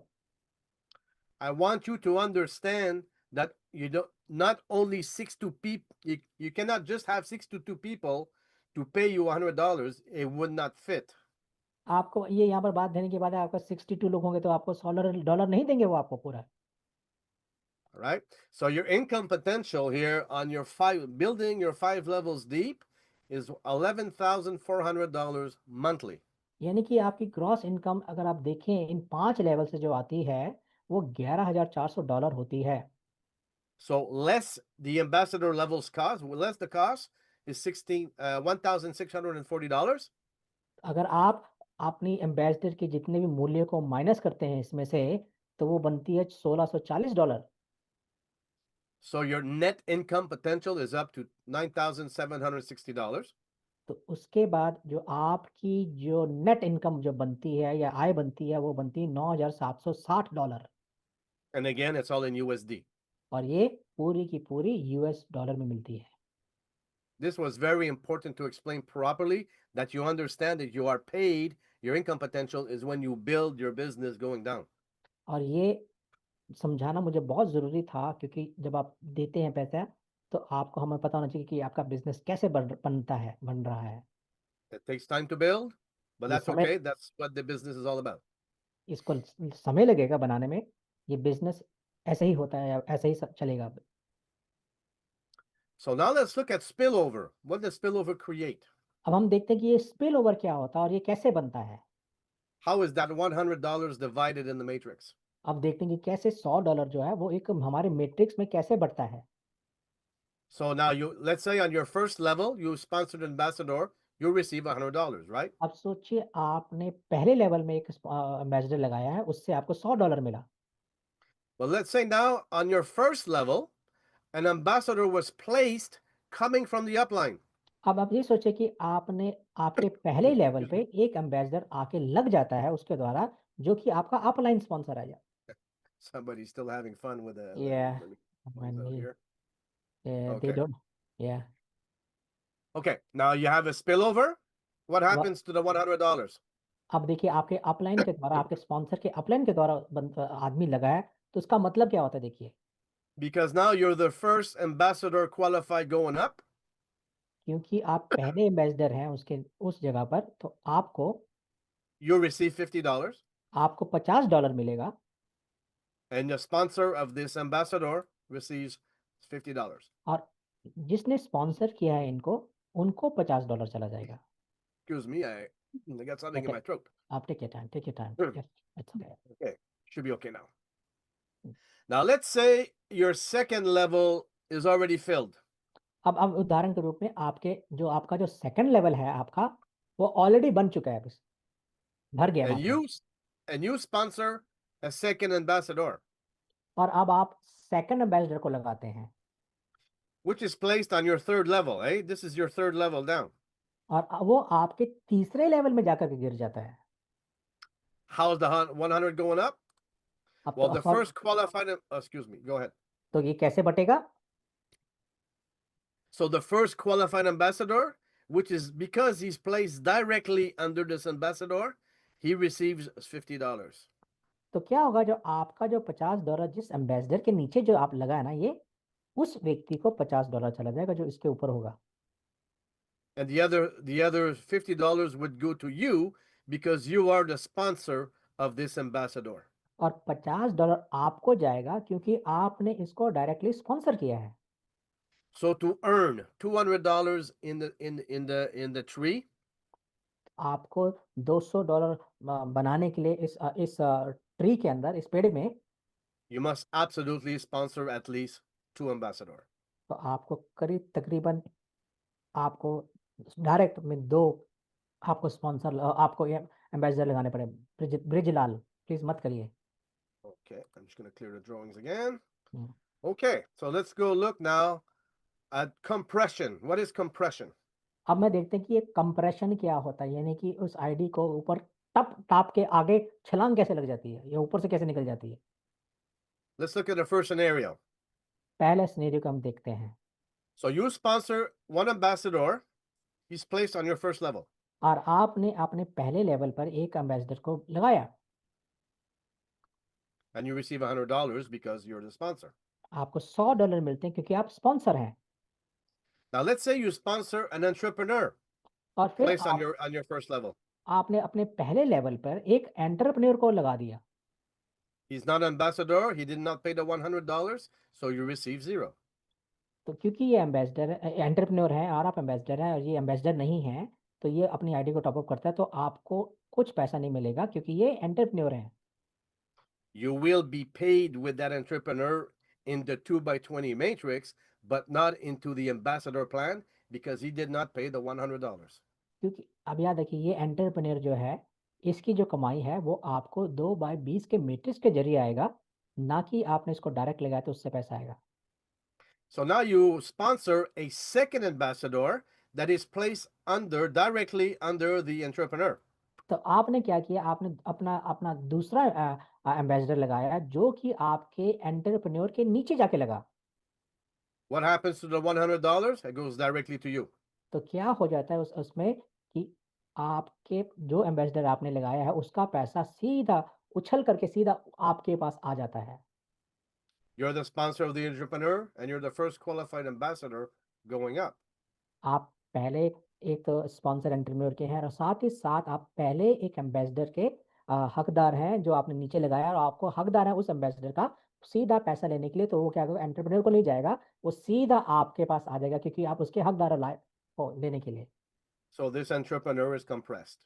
I want you to understand that you don't not only 62 people, you cannot just have 62 people to pay you $100. It would not fit. आपको ये यहाँ पर बात देने के बाद है, आपका 62 लोग होंगे तो आपको $100 नहीं देंगे वो आपको पूरा। All right. So your income potential here on your building your 5 levels deep is $11,400 monthly. यानी कि आपकी ग्रॉस इनकम अगर आप देखें इन 5 लेवल से जो आती है वो $11,400 होती है। So less the ambassador levels cost, less the cost is $1,640. अगर आप अपनी एम्बेसडर के जितने भी मूल्य को माइनस करते हैं इसमें से तो वो बनती है $1,640। So your net income potential is up to $9,760. तो उसके बाद जो आपकी जो नेट इनकम जो बनती है या आय बनती है वो बनती है $9,760। And again, it's all in USD. और ये पूरी की पूरी यूएस डॉलर में मिलती है। This was very important to explain properly that you understand that you are paid. Your income potential is when you build your business going down. और ये समझाना मुझे बहुत ज़रूरी था क्योंकि जब आप देते हैं पैसा तो आपको हमें पता होना चाहिए कि आपका बिजनेस कैसे बन रहा है। It takes time to build, but ये that's समय okay. That's what the business is all about. इसको समय लगेगा बनाने में। ये बिजनेस ऐसे ही होता है, ऐसे ही चलेगा। So now let's look at spillover. What does spillover create? अब हम देखते हैं कि ये स्पिल ओवर क्या होता है और ये कैसे बनता है। How is that $100 divided in the matrix? अब देखते हैं कि कैसे $100 जो है वो एक हमारे मैट्रिक्स में कैसे बढ़ता है। So now let's say on your first level, you sponsored ambassador, you receive $100, right? अब सोचिए आपने पहले लेवल में एक एम्बेसडर लगाया है उससे आपको $100 मिला। Well, let's say now on your first level, an ambassador was placed coming from the upline. अब आप ये सोचिए कि आपने आपके पहले लेवल पे एक एम्बेसडर आके लग जाता है उसके द्वारा जो कि आपका अपलाइन स्पॉन्सर आ जाए। Somebody's still having fun with that. Yeah, Let me when close out we, here. they Okay. don't, yeah. Okay. Now you have a spillover. What अब happens to the $100? अब देखिए आपके अपलाइन के द्वारा आपके sponsor के upline के द्वारा आदमी लगा है तो उसका मतलब क्या होता है देखिए। Because now you're the first ambassador qualified going up. क्योंकि आप पहले एम्बेसडर हैं उसके उस जगह पर तो आपको You receive $50. आपको $50 मिलेगा And the sponsor of this ambassador receives $50. और जिसने स्पॉन्सर किया है इनको उनको $50 चला जाएगा। Excuse me, I got something in my throat. आप take your time, take your time. Hmm. Yes, it's okay. Okay, should be okay now. Now let's say your second level is already filled. अब उदाहरण के रूप में आपका जो second level है आपका वो ऑलरेडी बन चुका है, बस भर गया And वहाँ पे। you sponsor a second ambassador, और अब आप सेकंड एम्बेसडर को लगाते हैं which is placed on your third level. This is your third level down. और वो आपके तीसरे लेवल में जाकर के गिर जाता है। How's the 100 going up? अब Well, तो the first qualified, excuse me, go ahead. तो ये कैसे बटेगा? So the first qualified ambassador, which is because he's placed directly under this ambassador, he receives $50. तो क्या होगा जो आपका जो $50 जिस एम्बेसडर के नीचे जो आप लगा है ना ये उस व्यक्ति को $50 चला जाएगा जो इसके ऊपर होगा। And the other $50 would go to you because you are the sponsor of this ambassador. और $50 आपको जाएगा क्योंकि आपने इसको डायरेक्टली स्पॉन्सर किया है। So to earn $200 in the tree, आपको $200 बनाने के लिए इस ट्री के अंदर इस पेड़ में you must absolutely sponsor at least 2 ambassadors. तो आपको तकरीबन आपको डायरेक्ट में 2 आपको आपको ये एम्बेसडर लगाने पड़े। ब्रिजलाल, प्लीज़ मत करिए। Okay, I'm just going to clear the drawings again. Hmm. Okay, so let's go look now at compression. What is compression? अब मैं देखते हैं कि ये कंप्रेशन क्या होता है, यानी कि उस आईडी को ऊपर टाँप के आगे छलांग कैसे लग जाती है, या ऊपर से कैसे निकल जाती है? Let's look at the first scenario. पहले सिनेरियो को हम देखते हैं। So you sponsor one ambassador, he's placed on your first level, और आपने अपने पहले लेवल पर एक एम्बेसडर को लगाया। and you receive $100 because you're the sponsor. आपको $100 मिलते हैं क्योंकि आप स्पॉन्सर हैं। Now let's say you sponsor an entrepreneur और फिर placed on your first level. आपने अपने पहले लेवल पर एक एंटरप्रेन्योर को लगा दिया। He's not an ambassador, he did not pay the $100, so you receive zero. तो क्योंकि ये एंटरप्रेन्योर है और आप एम्बेसडर हैं और ये एम्बेसडर नहीं है, तो ये अपनी आईडी को टॉप अप करता है, तो आपको कुछ पैसा नहीं मिलेगा क्योंकि ये एंटरप्रेन्योर हैं। You will be paid with that entrepreneur in the 2 by 20 matrix, but not into the ambassador plan because he did not pay the $100. क्योंकि अब याद रखिए ये एंटरप्रेन्योर जो है, इसकी जो कमाई है वो आपको 2/20 के मैट्रिक्स के ज़रिए आएगा, ना कि आपने इसको डायरेक्ट लगाया तो उससे पैसा आएगा। So now you sponsor a second ambassador that is placed directly under the entrepreneur. तो आपने क्या किया, आपने अपना अपना दूसरा एम्बेसडर लगाया जो कि आपके एंटरप्रेन्योर के नीचे जाके लगा। What happens to the $100? It goes directly to you. तो क्या हो जाता है उसमें कि आपके जो एम्बेसडर आपने लगाया है उसका पैसा सीधा उछल करके सीधा आपके पास आ जाता है। You're the sponsor of the entrepreneur and you're the first qualified ambassador going up. आप पहले एक स्पॉन्सर एंटरप्रेन्योर के हैं और साथ ही साथ आप पहले एक एम्बेसडर के हकदार हैं जो आपने नीचे लगाया और आपको हकदार है उस एम्बेसडर का सीधा पैसा लेने के लिए, तो वो क्या होगा एंटरप्रेन्योर को नहीं जाएगा, वो सीधा आपके पास आ जाएगा क्योंकि आप उसके हकदार हो लेने के लिए। So this entrepreneur is compressed.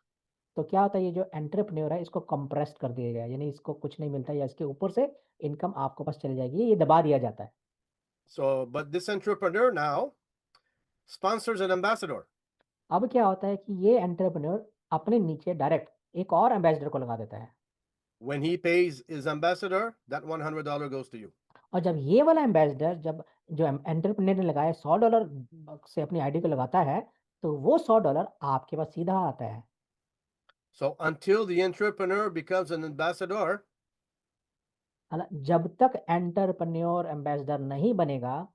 तो क्या होता है ये जो एंटरप्रेन्योर है इसको कंप्रेस्ड कर दिया गया है, यानी इसको कुछ नहीं मिलता या इसके ऊपर से इनकम आपके पास चली जाएगी, ये दबा दिया जाता है। So, but this entrepreneur now sponsors an ambassador. अब क्या होता है कि ये एंटरप्रेन्योर अपने नीचे डायरेक्ट एक और एम्बेसडर को लगा देता है। When he pays his ambassador, that $100 goes to you. और जब ये वाला एम्बेसडर जब जो एंटरप्रेन्योर ने लगाया $100 से अपनी आईडी को लगाता है, तो वो $100 आपके पास सीधा आता है। So until the entrepreneur becomes an ambassador, जब तक एंटरप्रेन्योर एम्बेसडर नहीं बनेगा,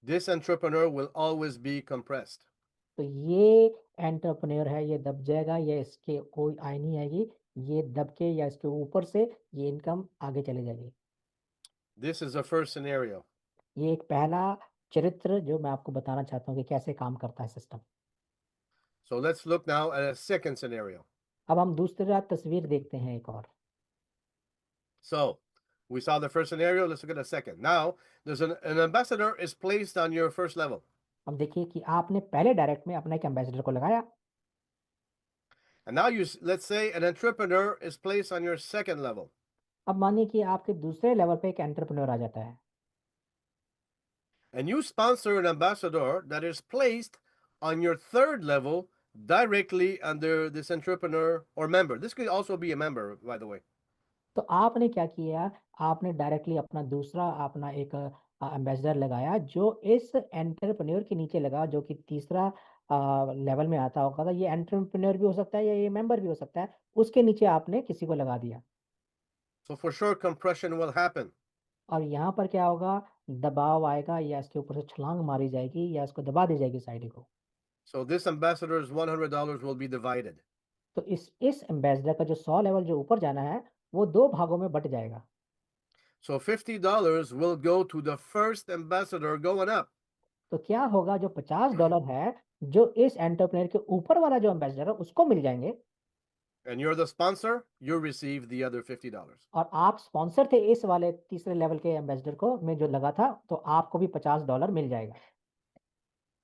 this entrepreneur will always be compressed. तो ये एंटरप्रेन्योर है, ये दब जाएगा, ये इसके कोई आय नहीं आएगी, ये दब के या इसके ऊपर से ये इनकम आगे चली जाएगी। This is the first scenario. ये एक पहला चरित्र जो मैं आपको बताना चाहता हूँ कि कैसे काम करता है system. So let's look now at a second scenario. अब हम दूसरा तस्वीर देखते हैं एक और। So we saw the first scenario. Let's look at the second. Now there's an ambassador is placed on your first level. अब देखिए कि आपने पहले डायरेक्ट में अपना एक एम्बेसडर को लगाया। And now let's say an entrepreneur is placed on your second level. अब मानिए कि आपके दूसरे लेवल पे एक एंटरप्रेन्योर आ जाता है। And you sponsor an ambassador that is placed on your third level directly under this entrepreneur or member. This could also be a member, by the way. तो आपने क्या किया, आपने डायरेक्टली अपना दूसरा अपना एक एम्बेसडर लगाया जो इस एंटरप्रेन्योर के नीचे लगा जो कि तीसरा लेवल में आता होगा। तो ये एंटरप्रेन्योर भी हो सकता है या ये मेंबर भी हो सकता है। उसके नीचे आपने किसी को लगा दिया। So for sure, compression will happen. और यहाँ पर क्या होगा, दबाव आएगा या इसके ऊपर से छलांग मारी जाएगी या इसको दबा दी जाएगी इस आईडी को। So this ambassador's $100 will be divided. तो इस एम्बेसडर का जो 100 लेवल जो ऊपर जाना है, वो 2 भागों में बँट जाएगा। So $50 will go to the first ambassador going up. तो क्या होगा जो $50 है, जो इस एंटरप्रेन्योर के ऊपर वाला जो एम्बेसडर है उसको मिल जाएँगे। And you're the sponsor, you receive the other $50. और आप स्पॉन्सर थे इस वाले तीसरे लेवल के एम्बेसडर को में जो लगा था, तो आपको भी $50 मिल जाएगा।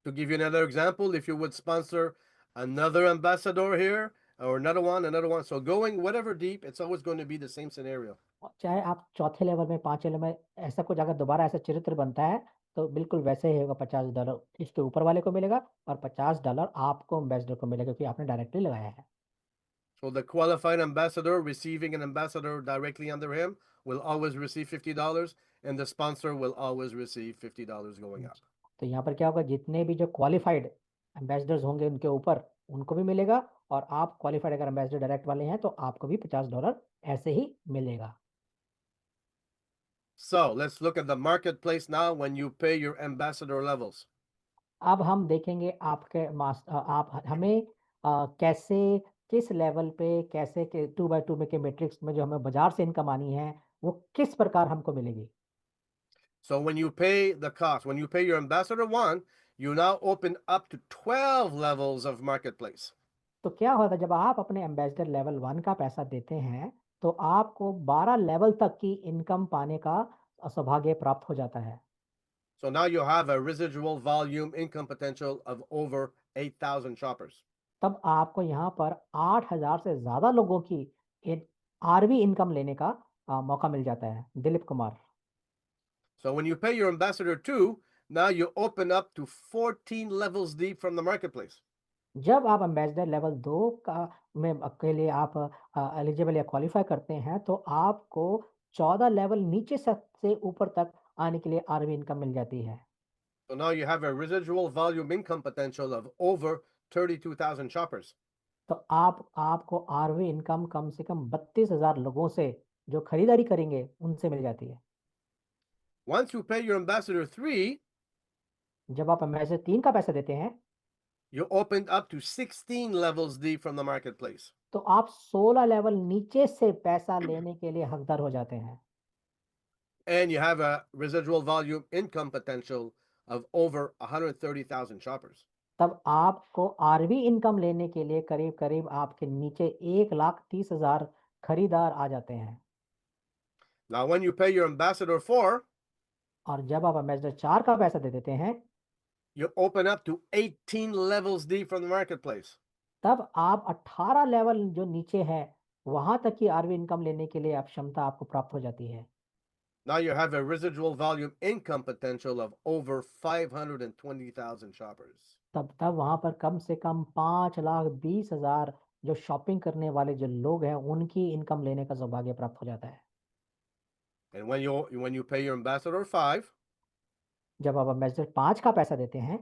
To give you another example, if you would sponsor another ambassador here or another one, another one. So going whatever deep, it's always going to be the same scenario. और चाहे आप चौथे लेवल में, 5वें लेवल में ऐसा कुछ अगर दोबारा ऐसा चरित्र बनता है, तो बिल्कुल वैसे ही होगा। $50 इसके ऊपर वाले को मिलेगा और $50 आपको एम्बेसडर को मिलेगा, क्योंकि आपने डायरेक्टली लगाया है। So the qualified ambassador receiving an ambassador directly under him will always receive $50, and the sponsor will always receive $50 going up. तो यहाँ पर क्या होगा, जितने भी जो क्वालिफाइड एम्बेसडर्स होंगे उनके ऊपर, उनको भी मिलेगा, और आप क्वालिफाइड अगर एम्बेसडर डायरेक्ट वाले हैं तो आपको भी $50 ऐसे ही मिलेगा। So let's look at the marketplace now when you pay your ambassador levels. अब हम देखेंगे आप हमें कैसे, किस लेवल पे, कैसे के 2x2 में के मैट्रिक्स में जो हमें बाजार से इनकम आनी है, वो किस प्रकार हमको मिलेगी। So when you pay the cost, when you pay your ambassador one, you now open up to 12 levels of marketplace. तो क्या होता है, जब आप अपने एम्बेसडर लेवल 1 का पैसा देते हैं, तो आपको 12 लेवल तक की इनकम पाने का सौभाग्य प्राप्त हो जाता है। So now you have a residual volume income potential of over 8,000 shoppers. तब आपको यहाँ पर 8,000 से ज़्यादा लोगों की आरवी इनकम लेने का मौका मिल जाता है। Dilip Kumar. So when you pay your ambassador two, now you open up to 14 levels deep from the marketplace. जब आप एम्बेसडर लेवल 2 का के लिए आप एलिजिबल या क्वालिफाई करते हैं, तो आपको 14 लेवल नीचे से ऊपर तक आने के लिए आरवी इनकम मिल जाती है। So now you have a residual volume income potential of over 32,000 shoppers. तो आपको आरवी इनकम कम से कम 32,000 लोगों से जो खरीदारी करेंगे उनसे मिल जाती है। Once you pay your ambassador three, जब आप एम्बेसडर 3 का पैसा देते हैं, you opened up to 16 levels deep from the marketplace. तो आप 16 लेवल नीचे से पैसा लेने के लिए हकदार हो जाते हैं। And you have a residual volume income potential of over 130,000 shoppers. तब आपको आरवी इनकम लेने के लिए करीब-करीब आपके नीचे 1,30,000 खरीदार आ जाते हैं। Now, when you pay your ambassador four, और जब आप एम्बेसडर 4 का पैसा दे देते हैं, you open up to 18 levels deep from the marketplace. तब आप 18 लेवल जो नीचे है, वहाँ तक की आरवी इनकम लेने के लिए आप क्षमता आपको प्राप्त हो जाती है। Now you have a residual volume income potential of over 520,000 shoppers. तब वहाँ पर कम से कम 5,20,000 जो शॉपिंग करने वाले जो लोग हैं, उनकी इनकम लेने का सौभाग्य प्राप्त हो जाता है। And when you pay your ambassador five, जब आप एम्बेसडर 5 का पैसा देते हैं,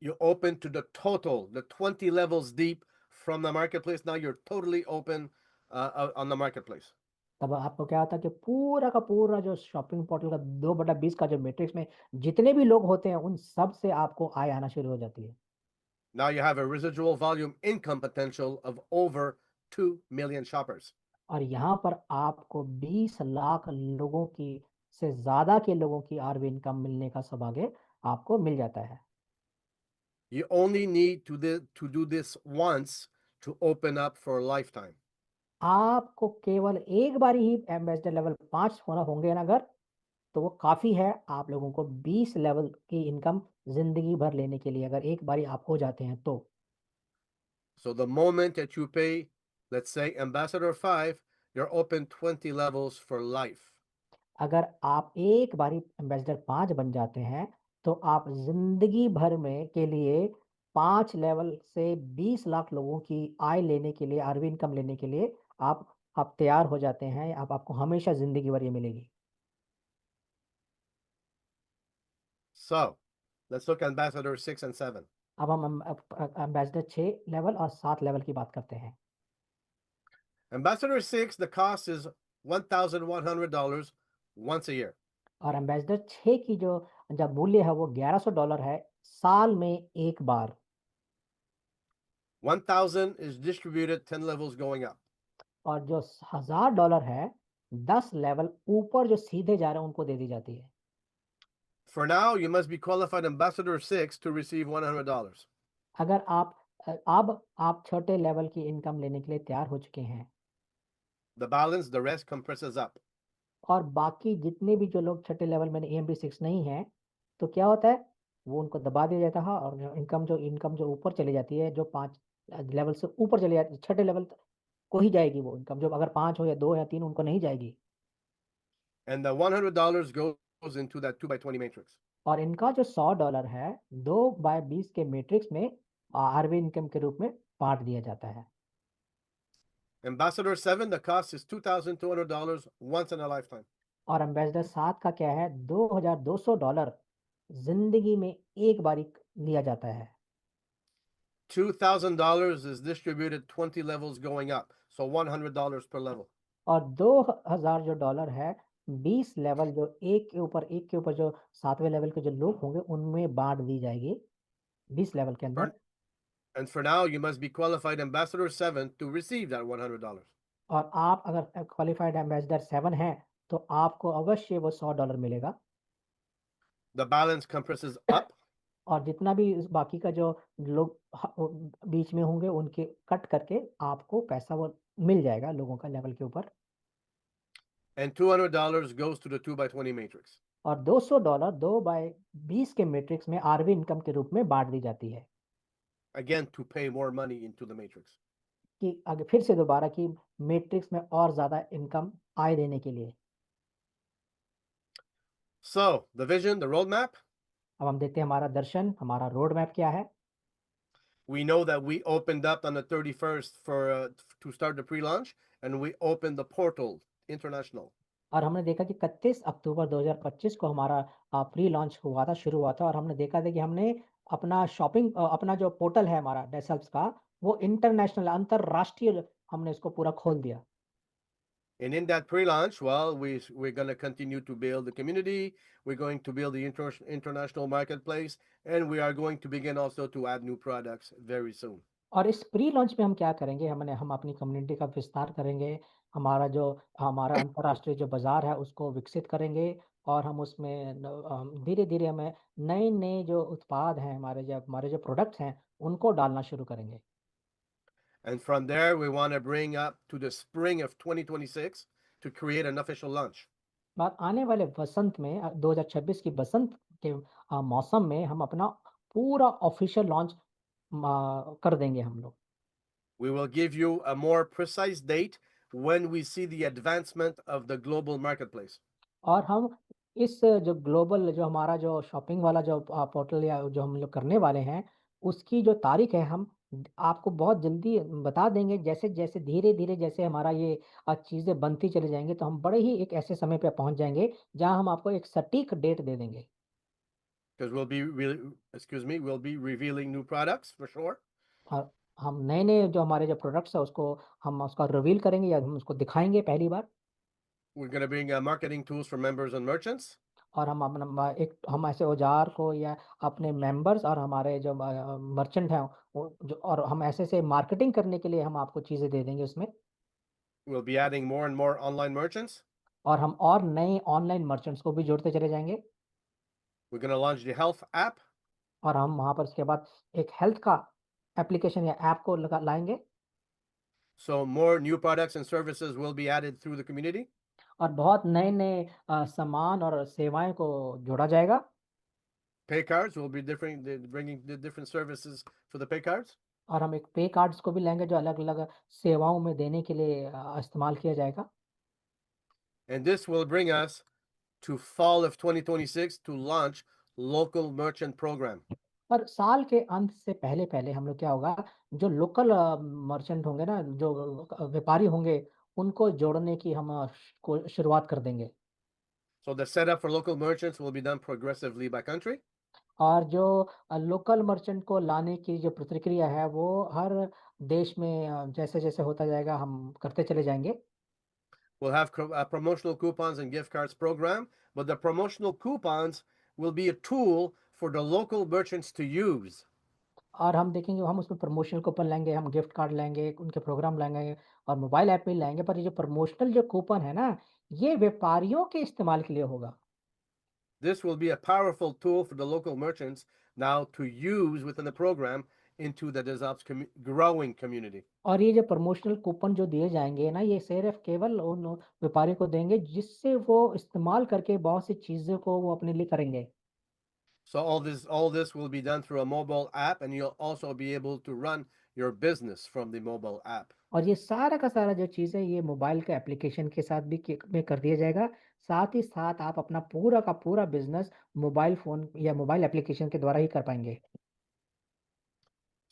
you open to the 20 levels deep from the marketplace. Now you're totally open on the marketplace. तब आपको क्या होता है कि पूरा का पूरा जो शॉपिंग पोर्टल का 2/20 का जो मैट्रिक्स में जितने भी लोग होते हैं, उन सब से आपको आय आना शुरू हो जाती है। Now you have a residual volume income potential of over 2 million shoppers. और यहाँ पर आपको 20 लाख लोगों की से ज़्यादा के लोगों की आरवी इनकम मिलने का सौभाग्य आपको मिल जाता है। You only need to do this once to open up for a lifetime. आपको केवल एक बार ही एम्बेसडर लेवल 5 होंगे ना अगर, तो वो काफ़ी है आप लोगों को 20 लेवल की इनकम ज़िंदगी भर लेने के लिए, अगर एक बारी आप हो जाते हैं तो। So the moment that you pay, let's say ambassador 5, you're open 20 levels for life. अगर आप एक बारी एम्बेसडर 5 बन जाते हैं, तो आप ज़िंदगी भर में के लिए 5 लेवल से 20 लाख लोगों की आय लेने के लिए, आरवी इनकम लेने के लिए आप तैयार हो जाते हैं। आपको हमेशा ज़िंदगी भर ये मिलेगी। So let's look at ambassador 6 and 7. अब हम एम्बेसडर 6 लेवल और 7 लेवल की बात करते हैं। Ambassador 6, the cost is $1,100 once a year. और एम्बेसडर 6 की जो मूल्य है वो $1,100 है, साल में एक बार। 1,000 is distributed 10 levels going up. और जो $1,000 है, 10 लेवल ऊपर जो सीधे जा रहे हैं उनको दे दी जाती है। For now, you must be qualified ambassador 6 to receive $100. अगर अब आप छोटे लेवल की इनकम लेने के लिए तैयार हो चुके हैं, The balance, the rest compresses up. और बाकी जितने भी जो लोग छठे लेवल में EMP 6 नहीं है, तो क्या होता है, वो उनको दबा दिया जाता है, और इनकम जो ऊपर चली जाती है, जो 5 लेवल से ऊपर चले जाते, छठे लेवल तक को ही जाएगी वो इनकम, जो अगर 5 हो या 2 या 3 उनको नहीं जाएगी। And the $100 goes into that 2 by 20 matrix. और इनका जो $100 है 2/20 के मैट्रिक्स में आरबी इनकम के रूप में बाँट दिया जाता है। Ambassador 7, the cost is $2,200 once in a lifetime. और एम्बेसडर 7 का क्या है, $2,200 ज़िंदगी में एक बारी लिया जाता है। $2,000 is distributed 20 levels going up, so $100 per level. और 2000 जो डॉलर है 20 लेवल जो एक के ऊपर जो 7वें लेवल के जो लोग होंगे उनमें बाँट दी जाएगी 20 लेवल के अंदर। For, and for now, you must be qualified Ambassador 7 to receive that $100. और आप अगर क्वालिफाइड एम्बेसडर 7 हैं, तो आपको अवश्य वो $100 मिलेगा। The balance compresses up, और जितना भी इस बाकी का जो लोग बीच में होंगे उनके कट करके आपको पैसा वो मिल जाएगा लोगों का लेवल के ऊपर। and $200 goes to the 2 by 20 matrix. और $200 2/20 के मैट्रिक्स में आरवी इनकम के रूप में बाँट दी जाती है। Again, to pay more money into the matrix. कि आगे फिर से दोबारा कि मैट्रिक्स में और ज़्यादा इनकम आय देने के लिए। So, the vision, the roadmap, अब हम देखते हैं हमारा दर्शन, हमारा रोड मैप क्या है। we know that we opened up on the 31st to start the pre-launch, and we opened the portal international. और हमने देखा कि 31 अक्टूबर 2025 को हमारा प्री लॉन्च हुआ था, शुरू हुआ था और हमने देखा था कि हमने अपना अपना जो पोर्टल है हमारा डेसल्प्स का, वो इंटरनेशनल अंतर्राष्ट्रीय हमने इसको पूरा खोल दिया। And in that pre-launch, well, we're going to continue to build the community. We're going to build the international marketplace, and we are going to begin also to add new products very soon. और इस pre launch में हम क्या करेंगे, हम अपनी community का विस्तार करेंगे, हमारा अंतर्राष्ट्रीय जो बाज़ार है उसको विकसित करेंगे और हम उसमें धीरे-धीरे हमें नए-नए जो उत्पाद हैं, हमारे जो प्रोडक्ट्स हैं, उनको डालना शुरू करेंगे। And from there, we want to bring up to the spring of 2026 to create an official launch. बात आने वाले वसंत में 2026 की बसंत के मौसम में हम अपना पूरा ऑफ़िशियल लॉन्च कर देंगे हम लोग। We will give you a more precise date when we see the advancement of the global marketplace. और हम इस जो ग्लोबल जो हमारा जो शॉपिंग वाला जो पोर्टल या जो हम लोग करने वाले हैं, उसकी जो तारीख है हम आपको बहुत जल्दी बता देंगे। जैसे-जैसे धीरे-धीरे जैसे हमारा ये चीज़ें बनती चली जाएँगी, तो हम बड़े ही एक ऐसे समय पे पहुँच जाएँगे, जहाँ हम आपको एक सटीक डेट दे देंगे। Because we'll be revealing new products for sure. और हम नए-नए जो हमारे जो प्रोडक्ट्स हैं, हम उसका रिवील करेंगे या हम उसको दिखाएँगे पहली बार। We're going to bring marketing tools for members and merchants. और हम अपना हम ऐसे औज़ार को या अपने मेंबर्स और हमारे जो मर्चेंट हैं, वो जो और हम ऐसे-ऐसे मार्केटिंग करने के लिए हम आपको चीज़ें दे देंगे उसमें। We'll be adding more and more online merchants. और हम और नए ऑनलाइन मर्चेंट्स को भी जोड़ते चले जाएँगे। We're going to launch the health app. और हम वहाँ पर उसके बाद एक हेल्थ का एप्लीकेशन या ऐप को लाएँगे। So more new products and services will be added through the community. और बहुत नए-नए सामान और सेवाएँ को जोड़ा जाएगा। Pay cards will be bringing the different services for the pay cards. और हम एक पे कार्ड्स को भी लाएँगे जो अलग-अलग सेवाओं में देने के लिए इस्तेमाल किया जाएगा। And this will bring us to fall of 2026 to launch local merchant program. और साल के अंत से पहले-पहले हम लोग क्या होगा, जो लोकल मर्चेंट होंगे ना, जो व्यापारी होंगे, उनको जोड़ने की हम शुरुआत कर देंगे। So the setup for local merchants will be done progressively by country. और जो लोकल मर्चेंट को लाने की जो प्रक्रिया है, वो हर देश में जैसे-जैसे होता जाएगा, हम करते चले जाएँगे। We'll have promotional coupons and gift cards program, but the promotional coupons will be a tool for the local merchants to use. और हम देखेंगे, हम उसमें प्रमोशनल कूपन लाएँगे, हम गिफ्ट कार्ड लाएँगे, उनके प्रोग्राम लाएँगे और मोबाइल ऐप भी लाएँगे, पर ये जो प्रमोशनल जो कूपन है ना, ये व्यापारियों के इस्तेमाल के लिए होगा। This will be a powerful tool for the local merchants now to use within the program into the DevOps growing community. और ये जो प्रमोशनल कूपन जो दिए जाएँगे ना, ये सिर्फ़ केवल उन व्यापारियों को देंगे, जिससे वो इस्तेमाल करके बहुत सी चीज़ों को वो अपने लिए करेंगे। So all this will be done through a mobile app, and you'll also be able to run your business from the mobile app. और ये सारा का सारा जो चीज़ है ये मोबाइल के एप्लीकेशन के साथ भी में कर दिया जाएगा। साथ ही साथ आप अपना पूरा का पूरा बिज़नेस मोबाइल फ़ोन या मोबाइल एप्लीकेशन के द्वारा ही कर पाएँगे।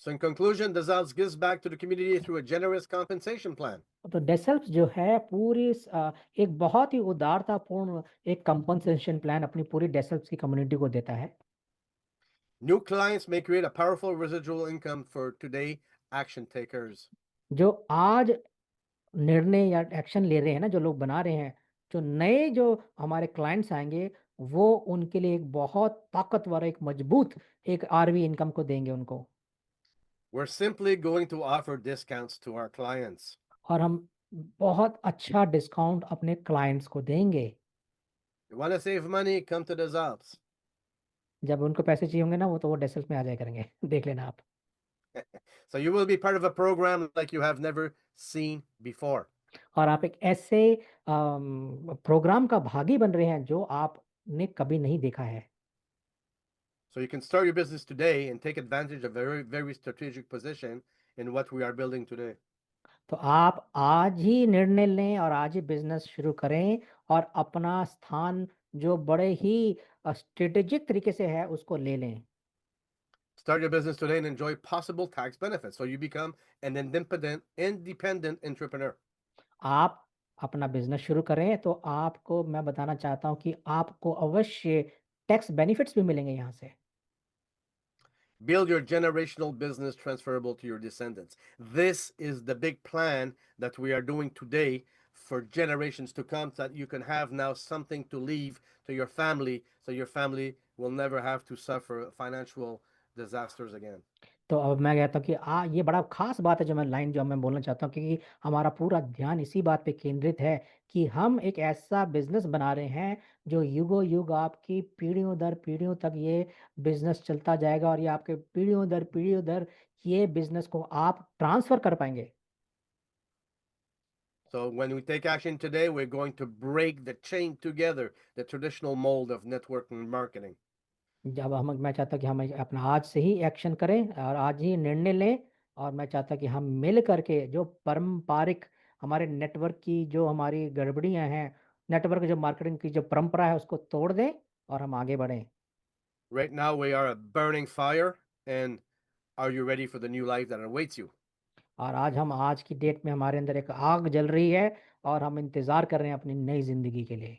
So, in conclusion, Dazals gives back to the community through a generous compensation plan. तो डेसल्फ जो है एक बहुत ही उदारतापूर्ण एक कंपनसेशन प्लान अपनी पूरी डेसल्फ की कम्युनिटी को देता है। New clients may create a powerful residual income for today action takers. जो आज निर्णय या एक्शन ले रहे हैं ना, जो लोग बना रहे हैं, जो नए जो हमारे क्लाइंट्स आएँगे, वो उनके लिए एक बहुत ताकतवर, एक मजबूत एक आरवी इनकम को देंगे उनको। We're simply going to offer discounts to our clients. और हम बहुत अच्छा डिस्काउंट अपने क्लाइंट्स को देंगे। You want to save money? Come to Dazals. जब उनको पैसे चाहिए होंगे ना, वो डेसल्फ में आ जाया करेंगे। देख लेना आप। So, you will be part of a program like you have never seen before. और आप एक ऐसे प्रोग्राम का भागी बन रहे हैं जो आपने कभी नहीं देखा है। So, you can start your business today and take advantage of a very, very strategic position in what we are building today. तो आप आज ही निर्णय लें और आज ही बिज़नेस शुरू करें और अपना स्थान जो बड़े ही स्ट्रैटेजिक तरीके से है उसको ले लें। Start your business today and enjoy possible tax benefits so you become an independent entrepreneur. आप अपना बिज़नेस शुरू करें तो आपको मैं बताना चाहता हूँ कि आपको अवश्य टैक्स बेनिफिट्स भी मिलेंगे यहाँ से। Build your generational business transferable to your descendants. This is the big plan that we are doing today for generations to come, so that you can have now something to leave to your family, so your family will never have to suffer financial disasters again. तो अब मैं कहता हूँ कि ये बड़ा ख़ास बात है जो मैं बोलना चाहता हूँ कि हमारा पूरा ध्यान इसी बात पे केंद्रित है कि हम एक ऐसा बिज़नेस बना रहे हैं जो युगों-युग आपकी पीढ़ियों दर पीढ़ियों तक ये बिज़नेस चलता जाएगा और ये आपके पीढ़ियों दर ये बिज़नेस को आप ट्रांसफ़र कर पाएँगे। So when we take action today, we're going to break the chain together, the traditional mold of networking marketing. मैं चाहता हूँ कि हम अपना आज से ही एक्शन करें और आज ही निर्णय लें और मैं चाहता हूँ कि हम मिल करके जो पारंपरिक हमारे नेटवर्क की जो हमारी गड़बड़ियाँ हैं, नेटवर्क जो मार्केटिंग की जो परंपरा है उसको तोड़ दें और हम आगे बढ़ें। Right now, we are a burning fire, and are you ready for the new life that awaits you? और आज की डेट में हमारे अंदर एक आग जल रही है और हम इंतज़ार कर रहे हैं अपनी नई ज़िंदगी के लिए।